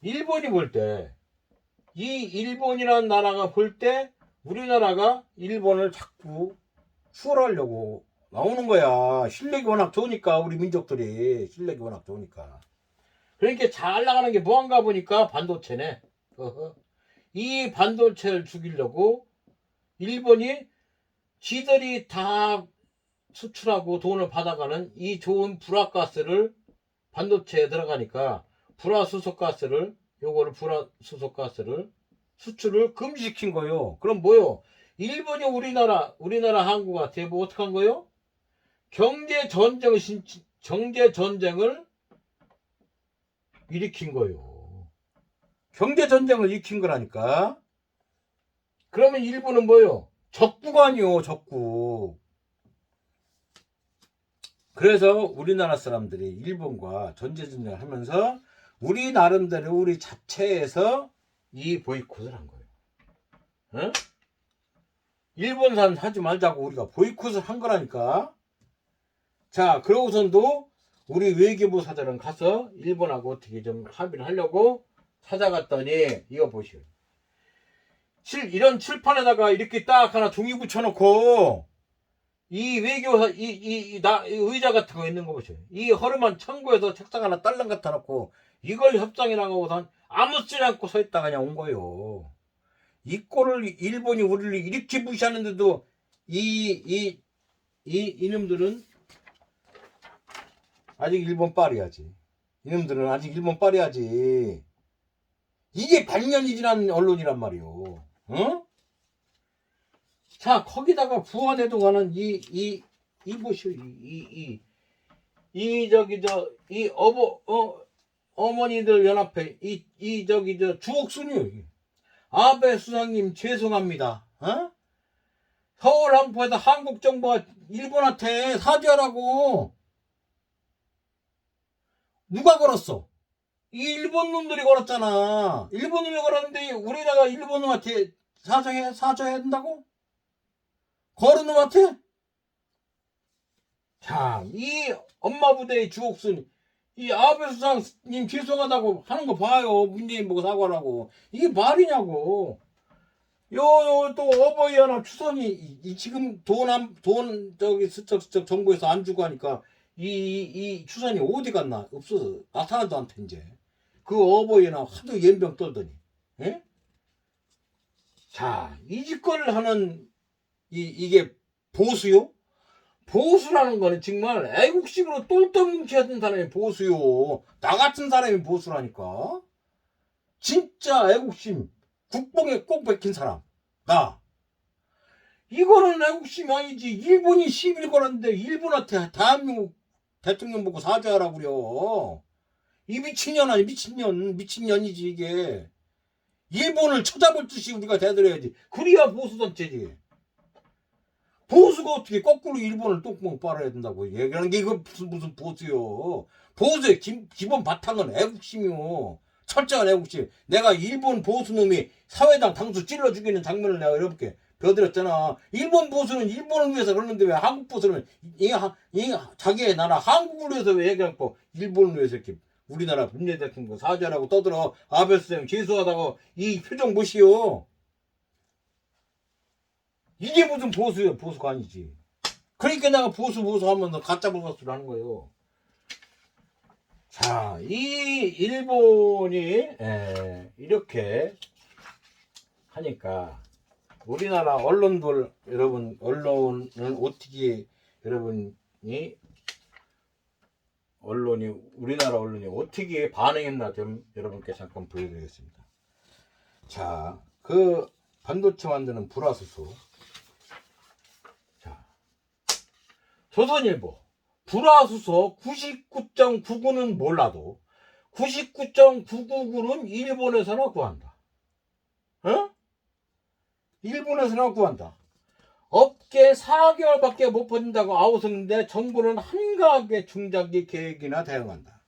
일본이 볼 때, 이 일본이란 나라가 볼 때 우리나라가 일본을 자꾸 수월하려고 나오는 거야. 실력이 워낙 좋으니까, 우리 민족들이 실력이 워낙 좋으니까. 그러니까 잘 나가는 게 뭐한가 보니까 반도체네. 이 반도체를 죽이려고 일본이 지들이 다 수출하고 돈을 받아가는 이 좋은 불화가스를 반도체에 들어가니까 불화수소가스를 수출을 금지시킨 거요. 그럼 뭐요? 일본이 우리나라 한국한테 뭐 어떡한 거요? 경제 전쟁을 일으킨 거요. 경제 전쟁을 일으킨 거라니까. 그러면 일본은 뭐요? 적국 아니요, 적국. 그래서 우리나라 사람들이 일본과 전쟁을 하면서 우리 나름대로 우리 자체에서 이 보이콧을 한 거예요. 응? 일본산 하지 말자고 우리가 보이콧을 한 거라니까. 자, 그러고선도 우리 외교부 사절은 가서 일본하고 어떻게 좀 합의를 하려고 찾아갔더니 이거 보시오. 이런 칠판에다가 이렇게 딱 하나 종이 붙여놓고 이 외교사 이 의자 같은 거 있는 거 보세요. 이 허름한 창고에서 책상 하나 딸랑 갖다 놓고 이걸 협상이라고 하고선 아무 쓰지 않고 서 있다가 그냥 온 거예요. 이 꼴을 일본이 우리를 이렇게 무시하는데도 이놈들은 아직 일본 빨이야지. 이놈들은 아직 일본 빨이야지. 이게 100년이 지난 언론이란 말이요. 어? 자, 거기다가 부안에도 가는 보시오. 어머니들 연합회 주옥순이요. 아베 수상님 죄송합니다. 어? 서울 항포에다 한국 정부가 일본한테 사죄하라고. 누가 걸었어? 이 일본 놈들이 걸었잖아. 일본 놈이 걸었는데 우리나라가 일본 놈한테 사죄해야 된다고? 걸은 놈한테? 자, 이 엄마 부대의 주옥순, 이 아베 수상님 죄송하다고 하는 거 봐요. 문재인 보고 사과하라고. 이게 말이냐고. 또 어버이 연합 추선이 지금 스쩍 정부에서 안 주고 하니까 이 추선이 어디 갔나? 없어서 나타나도 않대 이제. 그 어버이 연합 하도 연병 떨더니. 예? 자, 이 짓거리를 하는 이게 보수요? 보수라는 거는 정말 애국심으로 똘똘 뭉쳐야 되는 사람이 보수요. 나 같은 사람이 보수라니까. 진짜 애국심 국뽕에 꼭 박힌 사람 나. 이거는 애국심이 아니지. 일본이 시비를 걸었는데 일본한테 대한민국 대통령 보고 사죄하라고 그려. 이 미친년 아니 미친년이지 이게. 일본을 쳐다볼 듯이 우리가 대들어야지. 그래야 보수단체지. 보수가 어떻게 거꾸로 일본을 똥구멍 빨아야 된다고 얘기하는 게 이거 무슨 보수요. 보수의 기본 바탕은 애국심이요. 철저한 애국심. 내가 일본 보수놈이 사회당 당수 찔러 죽이는 장면을 내가 이렇게 벼들었잖아. 일본 보수는 일본을 위해서 그러는데 왜 한국 보수는 자기의 나라 한국을 위해서 왜 얘기하고 일본을 위해서 이렇게 우리나라 문재인 대통령 사죄하라고 떠들어. 아베스형 죄수하다고 이 표정 보시오. 이게 무슨 보수예요. 보수가 아니지. 그러니까 내가 보수 하면서 가짜 보수를 하는 거예요. 자, 이 일본이 이렇게 하니까 우리나라 언론들 여러분 언론을 어떻게 여러분이 우리나라 언론이 어떻게 반응했나 좀 여러분께 잠깐 보여드리겠습니다. 자, 그 반도체 만드는 불화수소. 자, 조선일보 불화수소 99.99는 몰라도 99.999는 일본에서나 구한다. 어? 일본에서나 구한다. 업계 4개월밖에 못 버틴다고 아우성인데 정부는 한가하게 중장기 계획이나 대응한다.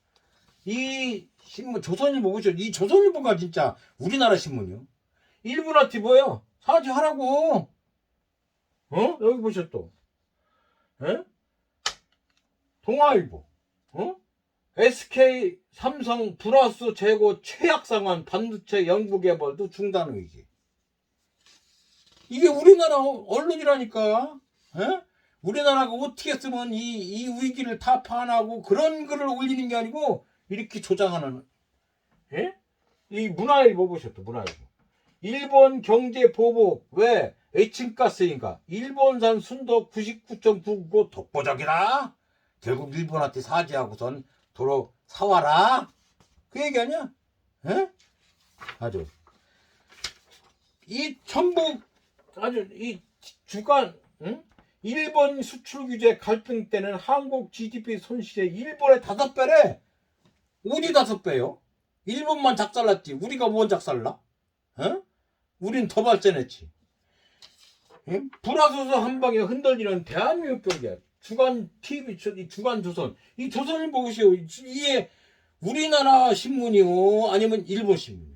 이 신문 조선일보 보죠. 이 조선일보가 진짜 우리나라 신문이요. 일본한테 뭐요? 사죄하라고. 어? 여기 보셔 또. 에? 동아일보. 어? SK 삼성 불화수 재고 최악 상황 반도체 연구 개발도 중단 위기. 이게 우리나라 언론이라니까. 에? 우리나라가 어떻게 쓰면 이 위기를 타파하고 그런 글을 올리는 게 아니고 이렇게 조장하는. 에? 이 문화일보 보셨죠. 문화일보. 일본 경제 보복 왜 에칭가스인가? 일본산 순도 99.99 독보적이라. 결국 일본한테 사죄하고선 도로 사와라. 그 얘기 아니야? 에? 아주 이 전부 아주 이 주간 응? 일본 수출 규제 갈등 때는 한국 GDP 손실의 일본의 5배래. 어디 5배요? 일본만 작살났지. 우리가 뭔 작살나? 어? 우린 더 발전했지. 응? 불화수소 한 방에 흔들리는 대한민국 경제. 주간 TV, 주간 조선. 이 조선일보 보시오. 이게 우리나라 신문이요? 아니면 일본 신문이요?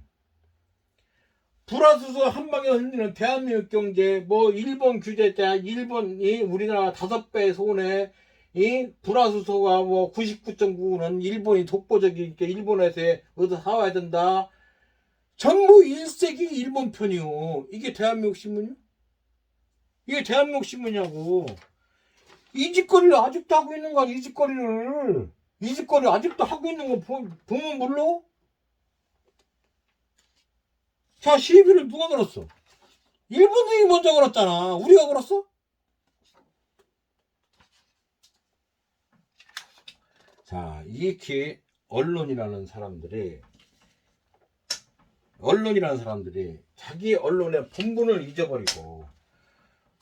불화수소 한 방에 흔드는 대한민국 경제, 뭐, 일본 규제 때, 일본이 우리나라 5배 손해, 이 불화수소가 뭐 99.9는 일본이 독보적이니까 일본에서 어디서 사와야 된다. 전부 1세기 일본 편이요. 이게 대한민국 신문이요? 이게 대한민국 신문이냐고. 이 짓거리를 아직도 하고 있는 거 아니야, 이 짓거리를. 이 짓거리 아직도 하고 있는 거 보면 몰라? 자, 시비를 누가 걸었어? 일본이 먼저 걸었잖아. 우리가 걸었어? 자, 이렇게 언론이라는 사람들이 자기 언론의 본분을 잊어버리고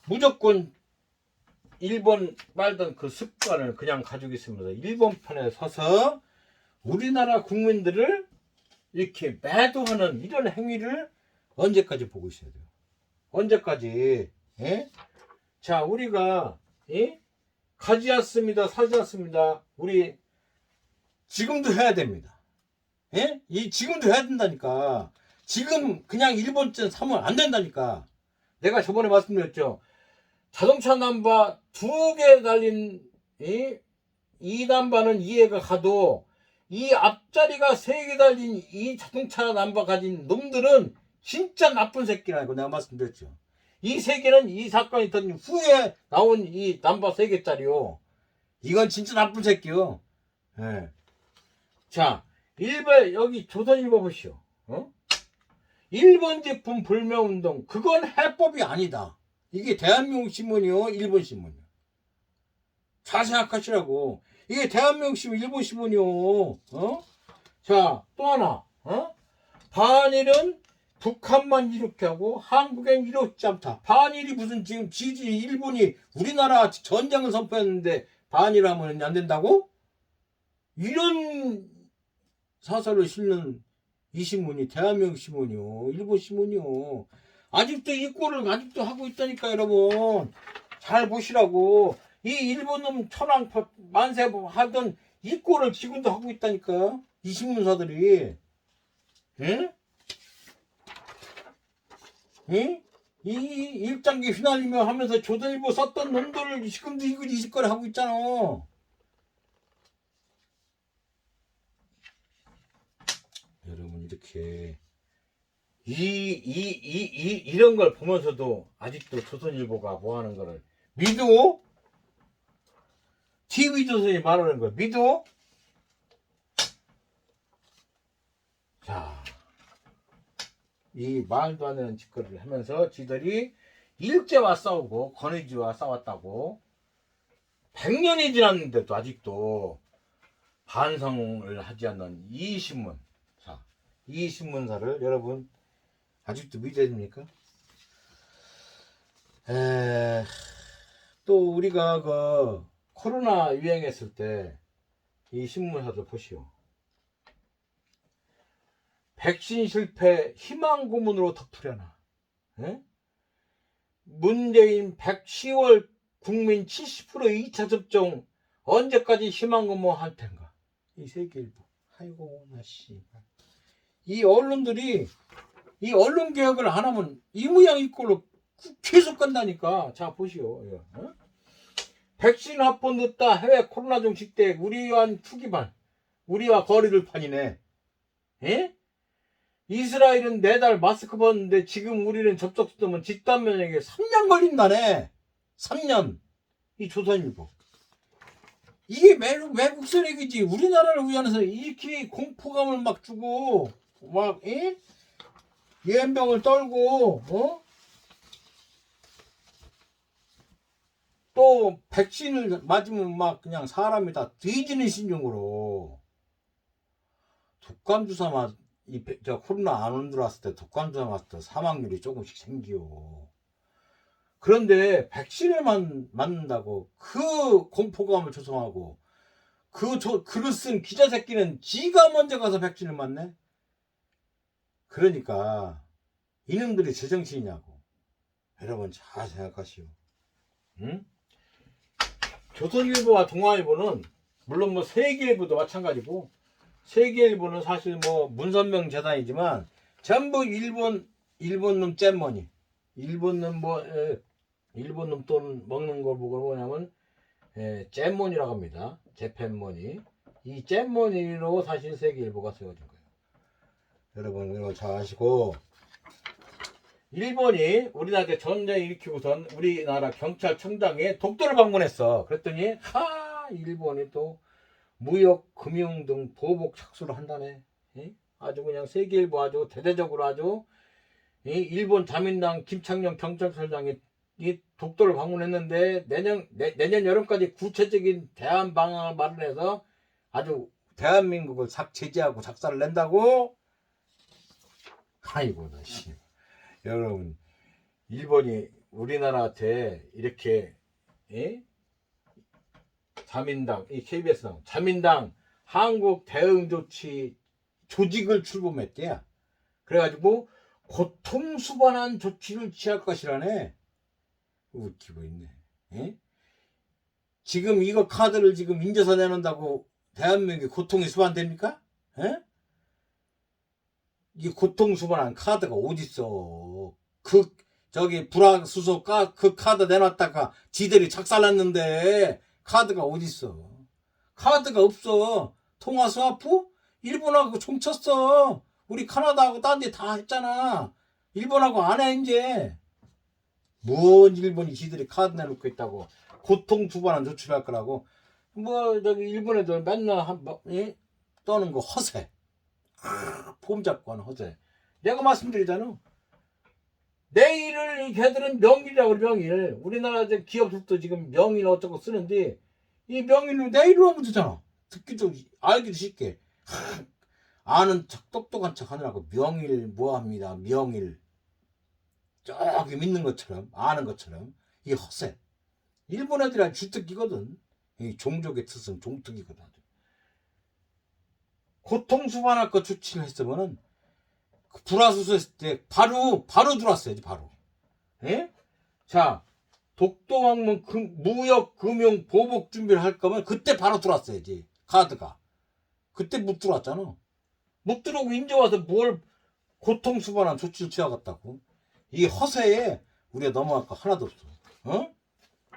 무조건 일본 말던 그 습관을 그냥 가지고 있습니다. 일본 편에 서서 우리나라 국민들을 이렇게 매도하는 이런 행위를 언제까지 보고 있어야 돼요? 언제까지? 예? 자, 우리가 예? 가지 않습니다. 사지 않습니다. 우리 지금도 해야 됩니다. 예? 지금도 해야 된다니까. 지금 그냥 일본전 사면 안 된다니까. 내가 저번에 말씀드렸죠. 자동차 남바 2개 달린 이 남바는 이해가 가도 이 앞자리가 3개 달린 이 자동차 남바 가진 놈들은 진짜 나쁜 새끼라고 내가 말씀드렸죠. 이 3개는 이 사건이 터진 후에 나온 이 남바 3개짜리요. 이건 진짜 나쁜 새끼요. 예. 자, 여기 조선일보 보시오. 어? 일본 제품 불매운동 그건 해법이 아니다. 이게 대한민국 신문이요, 일본 신문이요. 잘 생각하시라고. 이게 대한민국 신문, 일본 신문이요. 어? 자, 또 하나. 어? 반일은 북한만 이렇게 하고 한국엔 이렇지 않다. 반일이 무슨 지금 지지 일본이 우리나라 전쟁을 선포했는데 반일하면 안 된다고? 이런 사설을 실는 이 신문이 대한민국 신문이요, 일본 신문이요. 아직도 이 꼴을 아직도 하고 있다니까. 여러분 잘 보시라고. 이 일본 놈 천황 만세 하던 이 꼴을 지금도 하고 있다니까, 이 신문사들이. 응? 응? 이 일장기 휘날리며 하면서 조선일보 썼던 놈들을 지금도 이거 이 짓거리 하고 있잖아. 여러분 이렇게 이런 걸 보면서도 아직도 조선일보가 뭐 하는 거를 믿어? TV조선이 말하는 걸 믿어? 자, 이 말도 안 되는 짓거리를 하면서 지들이 일제와 싸우고 건의지와 싸웠다고 100년이 지났는데도 아직도 반성을 하지 않는 이 신문. 자, 이 신문사를 여러분 아직도 믿어야 됩니까? 또 우리가 그 코로나 유행했을 때 이 신문사들 보시오. 백신 실패 희망 고문으로 덮으려나. 에? 문재인 10월 국민 70% 2차 접종 언제까지 희망 고문할 텐가. 이 세계일보. 아이고 나 씨발. 이 언론들이 이 언론 개혁을 안 하면 이 모양 이 꼴로 계속 간다니까. 자 보시오. 어? 백신 확보 늦다. 해외 코로나 종식 때 우리와 투기반, 우리와 거리를 판이네. 에? 이스라엘은 4달 마스크 벗는데 지금 우리는 접촉 수도면 집단 면역에 3년 걸린다네. 3년. 이 조선일보. 이게 외국 세력이지. 우리나라를 위해서 이렇게 공포감을 막 주고 막 예병을 떨고 또 백신을 맞으면 막 그냥 사람이 다 뒤지는 신용으로 독감 주사 저 코로나 안 들어왔을 때 독감 주사 맞을 때 사망률이 조금씩 생기요. 그런데 백신을 맞는다고 그 공포감을 조성하고 글을 쓴 기자 새끼는 지가 먼저 가서 백신을 맞네. 그러니까 이놈들이 제정신이냐고. 여러분 잘 생각하시오. 응? 조선일보와 동아일보는 물론 뭐 세계일보도 마찬가지고, 세계일보는 사실 뭐 문선명 재단이지만 전부 일본 놈 잼머니, 일본 놈 일본 놈 돈 먹는 걸 보고 뭐냐면 잼머니라고 합니다. 재팬머니. 이 잼머니로 사실 세계일보가 세워진 거예요. 여러분 이거 잘 아시고, 일본이 우리나라에 전쟁 일으키고선 우리나라 경찰청장에 독도를 방문했어. 그랬더니 일본이 또 무역, 금융 등 보복 착수를 한다네. 아주 그냥 세계일보 아주 대대적으로 아주 일본 자민당 김창룡 경찰서장이 이 독도를 방문했는데 내년 여름까지 구체적인 대안 방안을 마련해서 아주 대한민국을 제재하고 작사를 낸다고. 아이고 나 씨. 여러분 일본이 우리나라한테 이렇게 자민당, 이 KBS 자민당 한국 대응 조치 조직을 출범했대야. 그래가지고 고통수반한 조치를 취할 것이라네. 웃기고 있네. 지금 이거 카드를 지금 인제서 내놓는다고 대한민국이 고통이 수반됩니까? 이 고통수반한 카드가 어딨어. 저기 불황수소 그 카드 내놨다가 지들이 작살났는데 카드가 어딨어. 카드가 없어. 통화 스와프? 일본하고 종쳤어. 우리 카나다하고 딴 데 다 했잖아. 일본하고 안 해 이제. 뭔 일본이 지들이 카드 내놓고 있다고 고통수반한 조치를 할 거라고. 뭐 저기 일본 애들 맨날 떠는 거 허세. 폼 잡고 하는 허세. 내가 말씀드리잖아. 내일을 걔들은 명일이라고 그래. 명일. 우리나라 기업들도 지금 명일 어쩌고 쓰는데 이 명일을 내일로 하면 되잖아. 듣기도 알기도 쉽게. 아는 척 똑똑한 척 하느라고 명일 뭐합니다. 명일 저기 믿는 것처럼 아는 것처럼 이 허세. 일본 애들이 주특기거든. 이 종족의 특성 종특이거든. 고통수반할 거 조치를 했으면은 그 불화수소했을 때 바로 들어왔어야지 바로. 예? 자 독도왕문 무역 금융 보복 준비를 할 거면 그때 바로 들어왔어야지. 카드가 그때 못 들어왔잖아. 못 들어오고 인제 와서 뭘 고통수반한 조치를 취하겠다고. 이 허세에 우리가 넘어갈 거 하나도 없어. 어?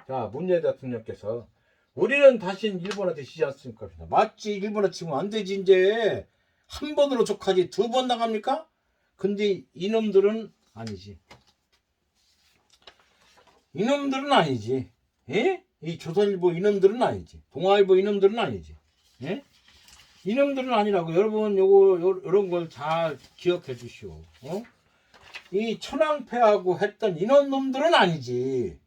자 문재인 대통령께서 우리는 다시 일본한테 지지 않습니까? 맞지. 일본한테 치면 안 되지. 이제 한 번으로 족하지 두 번 나갑니까? 근데 이놈들은 아니지. 이놈들은 아니지. 예? 이 조선일보 이놈들은 아니지. 동아일보 이놈들은 아니지. 예? 이놈들은 아니라고. 여러분 요런 걸 잘 기억해 주시오. 어? 이 천황폐하고 했던 이런 놈들은 아니지.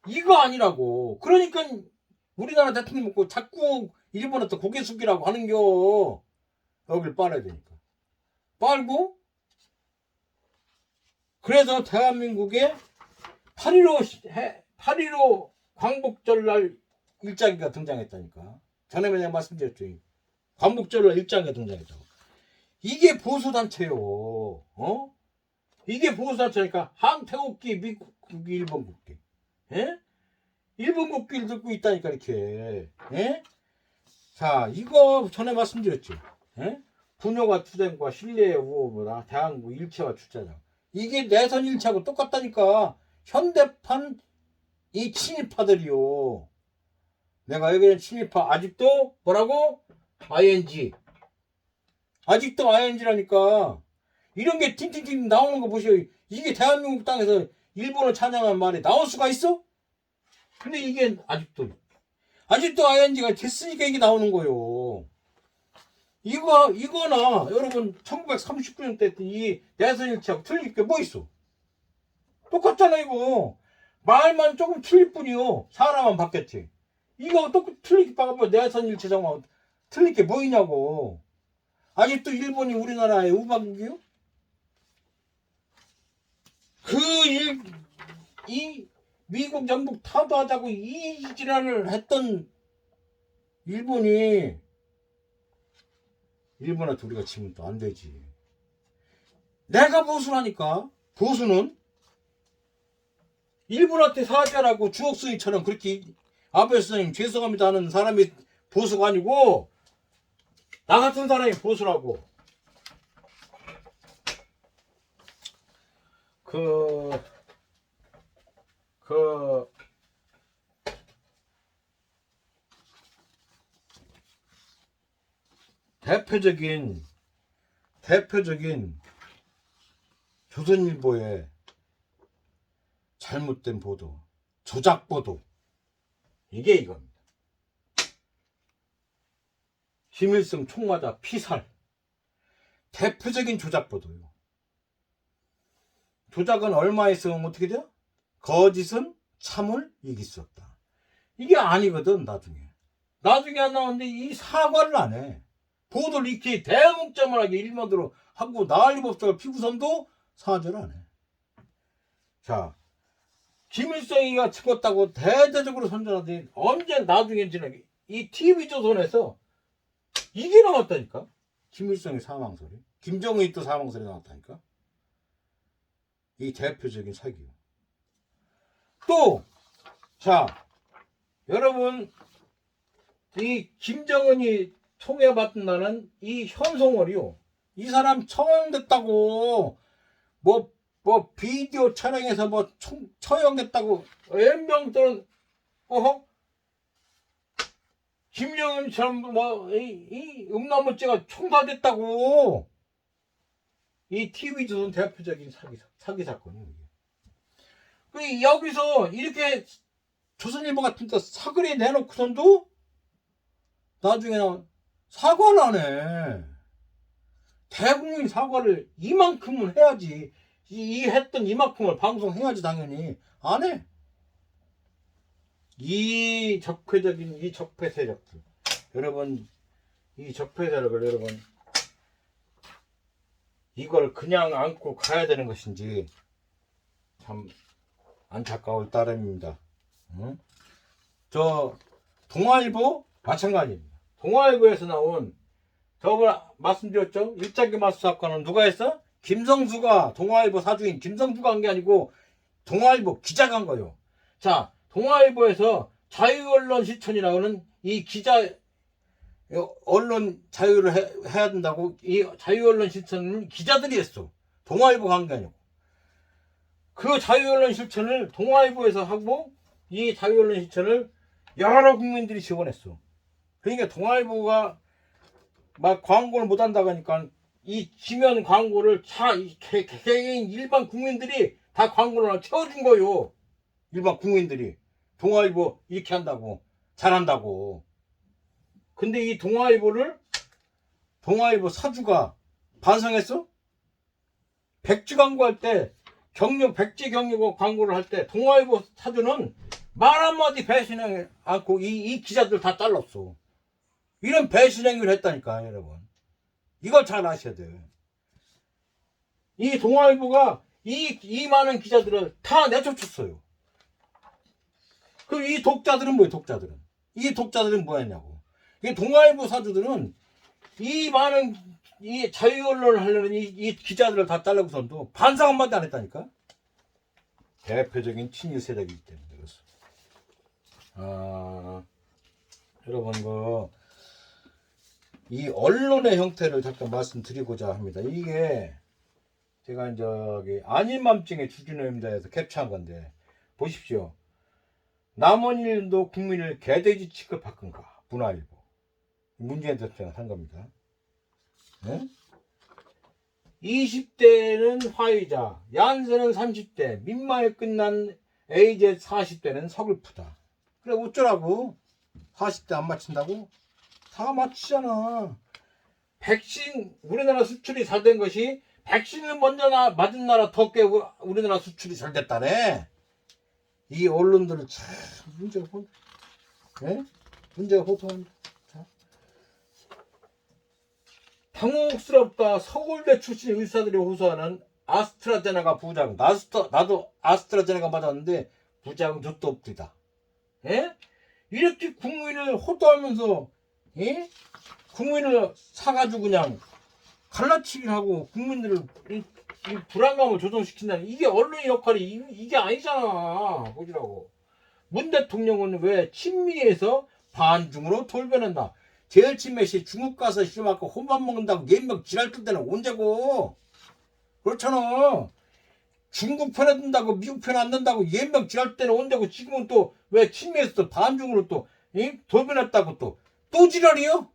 이거 아니라고. 그러니까 우리나라 대통령 먹고 자꾸 일본한테 고개 숙이라고 하는겨. 여길 빨아야 되니까. 빨고 그래서 대한민국에 8.15 광복절날 일장기가 등장했다니까. 전에 내가 말씀드렸죠. 광복절날 일장기가 등장했다고. 이게 보수단체요. 어? 이게 보수단체니까 항태국기 미국 국기 일본 국기. 예? 일본 국기를 들고 있다니까 이렇게. 예? 자 이거 전에 말씀드렸죠. 예? 분효가 투쟁과 신뢰의 우호보다 대한민국 일체화 주자장. 이게 내선 일체하고 똑같다니까. 현대판 이 친일파들이요. 내가 여기는 친일파 아직도 뭐라고? ING. 아직도 ING라니까. 이런 게 팅팅팅 나오는 거 보시오. 이게 대한민국 땅에서 일본을 찬양한 말이 나올 수가 있어? 근데 이게 아직도 ING가 됐으니까 이게 나오는 거요. 이거나 여러분 1939년 때 이 내선일치하고 틀릴 게 뭐 있어? 똑같잖아 이거. 말만 조금 틀릴 뿐이요. 사람만 바뀌었지. 이거 똑같이 틀릴 게 바뀌면 내선일치하고 틀릴 게 뭐 있냐고. 아직도 일본이 우리나라의 우방국이요? 이 미국 영국 타도하자고 이 질환을 했던 일본이 일본한테 우리가 지금 또 안 되지. 내가 보수라니까. 보수는 일본한테 사죄라고 주옥수이처럼 그렇게 아베 선생님 죄송합니다 하는 사람이 보수가 아니고 나 같은 사람이 보수라고. 대표적인 조선일보의 잘못된 보도, 조작 보도, 이게 이겁니다. 김일성 총 맞아 피살. 대표적인 조작 보도요. 조작은 얼마에 쓰면 어떻게 돼요? 거짓은 참을 이길 수 없다. 이게 아니거든. 나중에 안 나오는데 이 사과를 안 해. 보도를 이렇게 대문자만하게 일면으로 하고 난리법석을 피고선도 사죄를 안 해. 자, 김일성이가 죽었다고 대대적으로 선전하더니 언제 나중에 지나게 이 TV조선에서 이게 나왔다니까. 김일성의 사망설이. 김정은이 또 사망설이 나왔다니까. 이 대표적인 사기요. 또, 자, 여러분, 이 김정은이 총애받는다는 이 현송월이요. 이 사람 처형됐다고, 비디오 촬영해서 처형됐다고, 연명들은, 김정은처럼 이 음란물죄가 총괄됐다고. 이 TV조선 대표적인 사기 사건이에요. 여기서 이렇게 조선일보 같은 데 사거리 내놓고선도 나중에는 사과를 안 해. 대국민 사과를 이만큼은 해야지. 했던 이만큼을 방송해야지 당연히. 안 해. 이 적폐 세력들. 여러분, 이 적폐 세력을 여러분 이걸 그냥 안고 가야 되는 것인지 참 안타까울 따름입니다. 응? 저 동아일보 마찬가지입니다. 동아일보에서 나온 저번 말씀드렸죠? 일장기 마수 사건은 누가 했어? 김성수가, 동아일보 사주인 김성수가 한 게 아니고 동아일보 기자가 한 거예요. 자, 동아일보에서 자유언론 실천이라고는 이 기자 언론 자유를 해야 된다고 이 자유언론 실천은 기자들이 했어. 동아일보가 한 게 아니고. 그 자유언론 실천을 동아일보에서 하고 이 자유언론 실천을 여러 국민들이 지원했어. 그러니까 동아일보가 막 광고를 못 한다고 하니까 이 지면 광고를 개인 일반 국민들이 다 광고를 채워준 거요. 일반 국민들이 동아일보 이렇게 한다고 잘한다고. 근데 이 동아일보를 동아일보 사주가 반성했어? 백지 광고할 때 백지 경력 광고를 할 때 동아일보 사주는 말 한마디 배신하지 않고 이 기자들 다 잘랐어. 이런 배신 행위를 했다니까 여러분. 이걸 잘 아셔야 돼요. 이 동아일보가 이 많은 기자들을 다 내쫓았어요. 그럼 이 독자들은 뭐예요? 독자들은 이 독자들은 뭐였냐고. 이 동아일보 사주들은 이 많은 이 자유언론을 하려는 이 기자들을 다 잘라고선도 반성 한마디 안 했다니까. 대표적인 친일 세력이기 때문에 그렇습니다. 여러분 이 언론의 형태를 잠깐 말씀드리고자 합니다. 이게 제가 이제 안일맘증의 주진우입니다에서 캡처한 건데 보십시오. 남원일도 국민을 개돼지 취급할건가? 문화일보 문재인 대통령이 한 겁니다. 네? 20대는 화이자, 얀센은 30대, 민망에 끝난 AZ 40대는 서글프다. 그래 어쩌라고? 40대 안 맞춘다고? 다 맞추잖아. 백신 우리나라 수출이 잘 된 것이 백신을 먼저 맞은 나라 덕에 우리나라 수출이 잘 됐다네. 이 언론들을 참 문제가 호통합니다. 당혹스럽다. 서울대 출신 의사들이 호소하는 아스트라제네카 부작용. 나도 아스트라제네카 맞았는데 부작용 젖도 없다. 예? 이렇게 국민을 호도하면서 국민을 사가지고 그냥 갈라치기를 하고 국민들을 이 불안감을 조성시킨다는 이게 언론의 역할이 이게 아니잖아. 보시라고. 문 대통령은 왜 친미에서 반중으로 돌변한다. 제일 친미시 중국 가서 심하고 혼밥 먹는다고 예명 지랄 뜰 때는 언제고. 그렇잖아. 중국 편에 든다고 미국 편에 안 든다고 예명 지랄 때는 언제고. 지금은 또 왜 친미에서 또 반중으로 또 돌변했다고 또 지랄이요?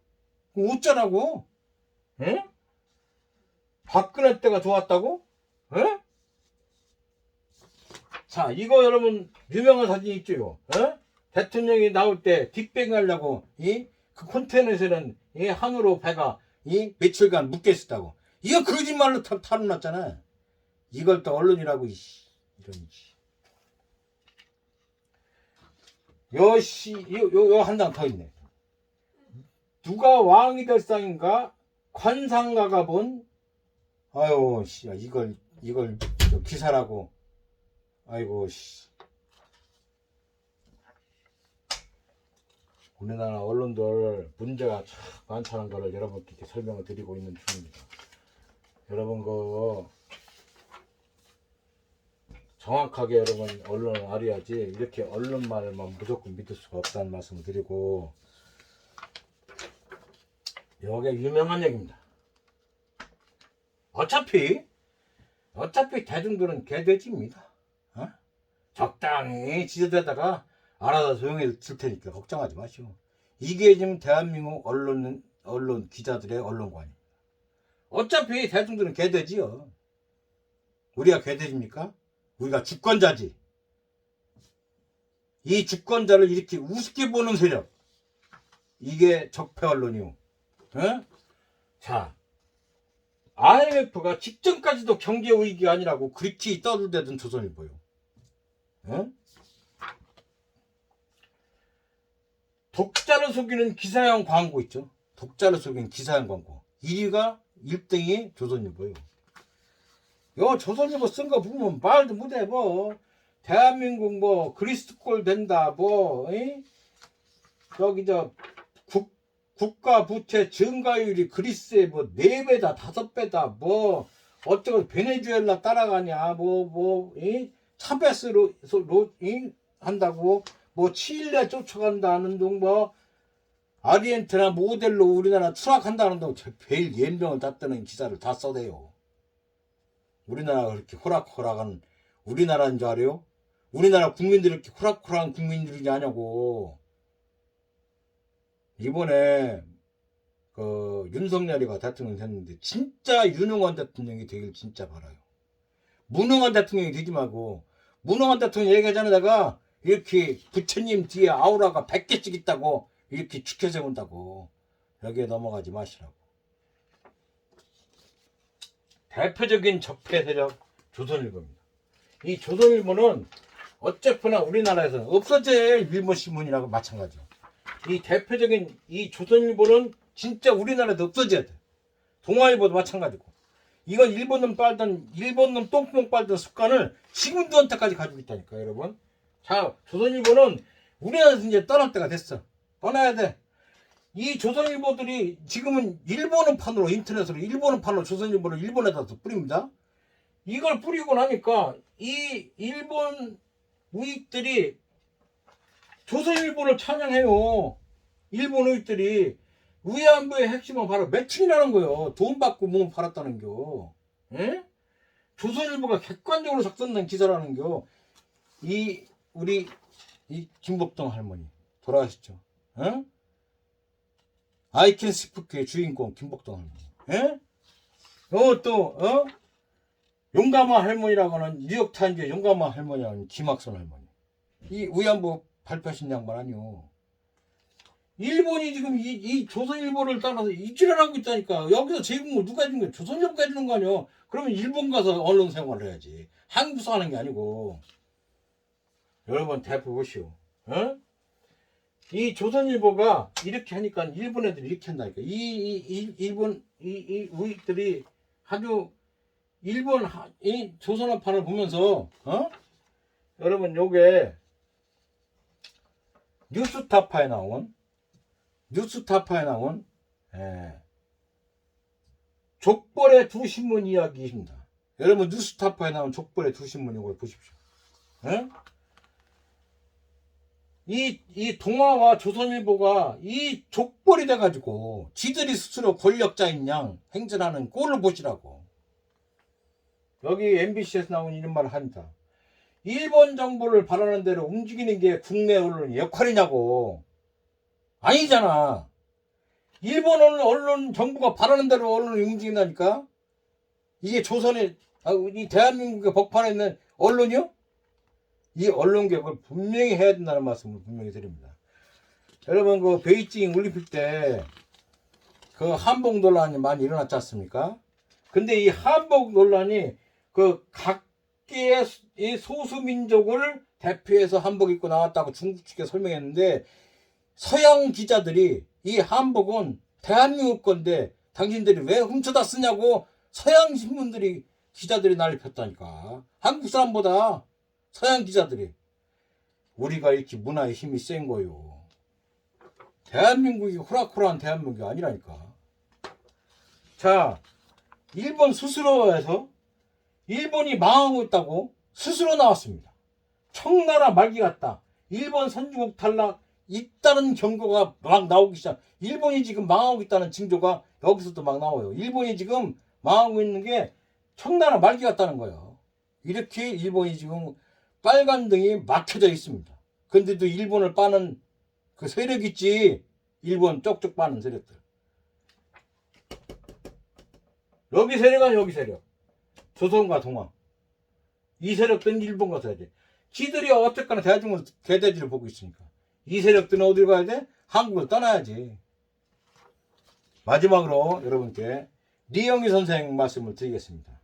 어쩌라고? 응? 박근혜 때가 좋았다고? 응? 자, 이거 여러분 유명한 사진 있죠? 응? 대통령이 나올 때 뒷배기 하려고 그 컨테이너에서는 한우로 배가 며칠간 묶여 있었다고. 이거 거짓말로 타론났잖아. 이걸 또 언론이라고 이런. 요 한 장 더 있네. 누가 왕이 될 상인가? 관상가가 본 아유 씨 이걸 기사라고. 아이고 씨. 우리나라 언론들 문제가 참 많다는 것을 여러분께 이렇게 설명을 드리고 있는 중입니다. 여러분 정확하게 여러분 언론을 알아야지 이렇게 언론 말만 무조건 믿을 수가 없다는 말씀을 드리고, 이게 유명한 얘기입니다. 어차피 대중들은 개돼지입니다. 적당히 지저대다가 알아서 조용해질 테니까 걱정하지 마시오. 이게 지금 대한민국 언론 기자들의 언론관입니다. 어차피 대중들은 개돼지요. 우리가 개돼지입니까? 우리가 주권자지. 이 주권자를 이렇게 우습게 보는 세력, 이게 적폐 언론이오. 자, IMF가 직전까지도 경제 위기가 아니라고 그렇게 떠들대던 조선일보요. 독자를 속이는 기사형 광고 있죠. 독자를 속이는 기사형 광고 1등이 조선일보예요. 요 조선일보 쓴 거 보면 말도 못해 뭐 대한민국 뭐 그리스도꼴 된다 뭐 여기 저 국가 부채 증가율이 그리스의 뭐 4배다 5배다 뭐 어쩌고 베네수엘라 따라가냐 뭐 차베스로 한다고 뭐 칠레 쫓아간다는 둥뭐 아르헨티나 모델로 우리나라 추락한다는 둥 제일 연병을 땄다는 기사를 다 써대요. 우리나라가 그렇게 호락호락한 우리나라인 줄 알아요? 우리나라 국민들이 이렇게 호락호락한 국민들이 아냐고. 이번에 그 윤석열이가 대통령 됐는데 진짜 유능한 대통령이 되길 진짜 바라요. 무능한 대통령이 되지 말고 무능한 대통령 얘기하잖아. 내가 이렇게 부처님 뒤에 아우라가 100개씩 있다고 이렇게 축혀 세운다고. 여기에 넘어가지 마시라고. 대표적인 적폐 세력 조선일보입니다. 이 조선일보는 어쨌거나 우리나라에서는 없어질 일본 신문이라고 마찬가지죠. 이 대표적인 이 조선일보는 진짜 우리나라에도 없어져야 돼. 동아일보도 마찬가지고. 이건 일본놈 똥똥 빨던 습관을 지금도 한테까지 가지고 있다니까 여러분. 자, 조선일보는 우리나라에서 이제 떠날 때가 됐어. 떠나야 돼. 이 조선일보들이 지금은 일본어판으로 인터넷으로 일본어판으로 조선일보를 일본에다 뿌립니다. 이걸 뿌리고 나니까 이 일본 우익들이 조선일보를 찬양해요. 일본 우익들이 위안부의 핵심은 바로 매춘이라는 거예요. 돈 받고 몸 팔았다는 겨. 에? 조선일보가 객관적으로 작성된 기사라는 겨. 우리 김복동 할머니 돌아가셨죠. 에? 아이캔 스피크의 주인공 김복동 할머니. 용감한 할머니라고 하는 뉴욕타임즈의 용감한 할머니라는 김학선 할머니. 이 위안부 발표하신 양반 아니요. 일본이 지금 이 조선일보를 따라서 이질을 하고 있다니까. 여기서 제공을 누가 해준 거야? 조선일보가 해주는 거 아니야. 그러면 일본 가서 언론 생활을 해야지. 한국에서 하는 게 아니고. 여러분 대표 보시오. 이 조선일보가 이렇게 하니까 일본 애들이 이렇게 한다니까. 일본 우익들이 아주 일본 이 조선어판을 보면서 여러분 요게 뉴스타파에 나온 족벌의 두 신문 이야기입니다. 여러분 뉴스타파에 나온 족벌의 두 신문 이걸 보십시오. 이 동아와 조선일보가 이 족벌이 돼가지고 지들이 스스로 권력자인 양 행진하는 꼴을 보시라고. 여기 MBC에서 나온 이런 말을 한다. 일본 정부를 바라는 대로 움직이는 게 국내 언론의 역할이냐고. 아니잖아. 일본 언론 정부가 바라는 대로 언론이 움직인다니까. 이게 조선의 이 대한민국의 법판에 있는 언론이요? 이 언론 개혁을 분명히 해야 된다는 말씀을 분명히 드립니다. 여러분 그 베이징 올림픽 때 그 한복 논란이 많이 일어났지 않습니까? 근데 이 한복 논란이 그 각계의 이 소수민족을 대표해서 한복 입고 나왔다고 중국 측에 설명했는데 서양 기자들이 이 한복은 대한민국 건데 당신들이 왜 훔쳐다 쓰냐고 서양 신문들이 기자들이 난리 폈다니까. 한국 사람보다 서양 기자들이. 우리가 이렇게 문화의 힘이 센 거요. 대한민국이 호락호락한 대한민국이 아니라니까. 자, 일본 스스로에서 일본이 망하고 있다고 스스로 나왔습니다. 청나라 말기 같다. 일본 선진국 탈락 있다는 경고가 막 나오기 시작. 일본이 지금 망하고 있다는 징조가 여기서도 막 나와요. 일본이 지금 망하고 있는 게 청나라 말기 같다는 거예요. 이렇게 일본이 지금 빨간 등이 막혀져 있습니다. 근데도 일본을 빠는 그 세력 있지. 일본 쪽쪽 빠는 세력들. 여기 세력은 여기 세력. 조선과 동아. 이 세력들은 일본 가서 해야지. 지들이 어쨌거나 대중을 개돼지를 보고 있으니까. 이 세력들은 어디로 가야 돼? 한국을 떠나야지. 마지막으로 여러분께 리영희 선생 말씀을 드리겠습니다.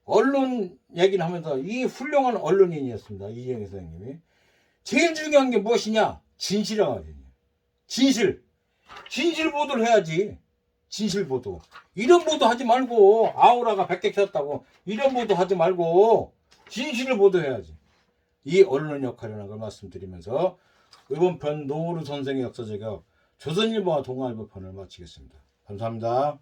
언론 얘기를 하면서 이 훌륭한 언론인이었습니다. 이영희 선생님이. 제일 중요한 게 무엇이냐? 진실이라고 하거든요. 진실 보도를 해야지. 진실 보도. 이런 보도 하지 말고 아우라가 100개 켰다고 이런 보도 하지 말고 진실을 보도해야지. 이 언론 역할이라는 걸 말씀드리면서 이번 편 노후루 선생의 역사제격 조선일보와 동아일보 편을 마치겠습니다. 감사합니다.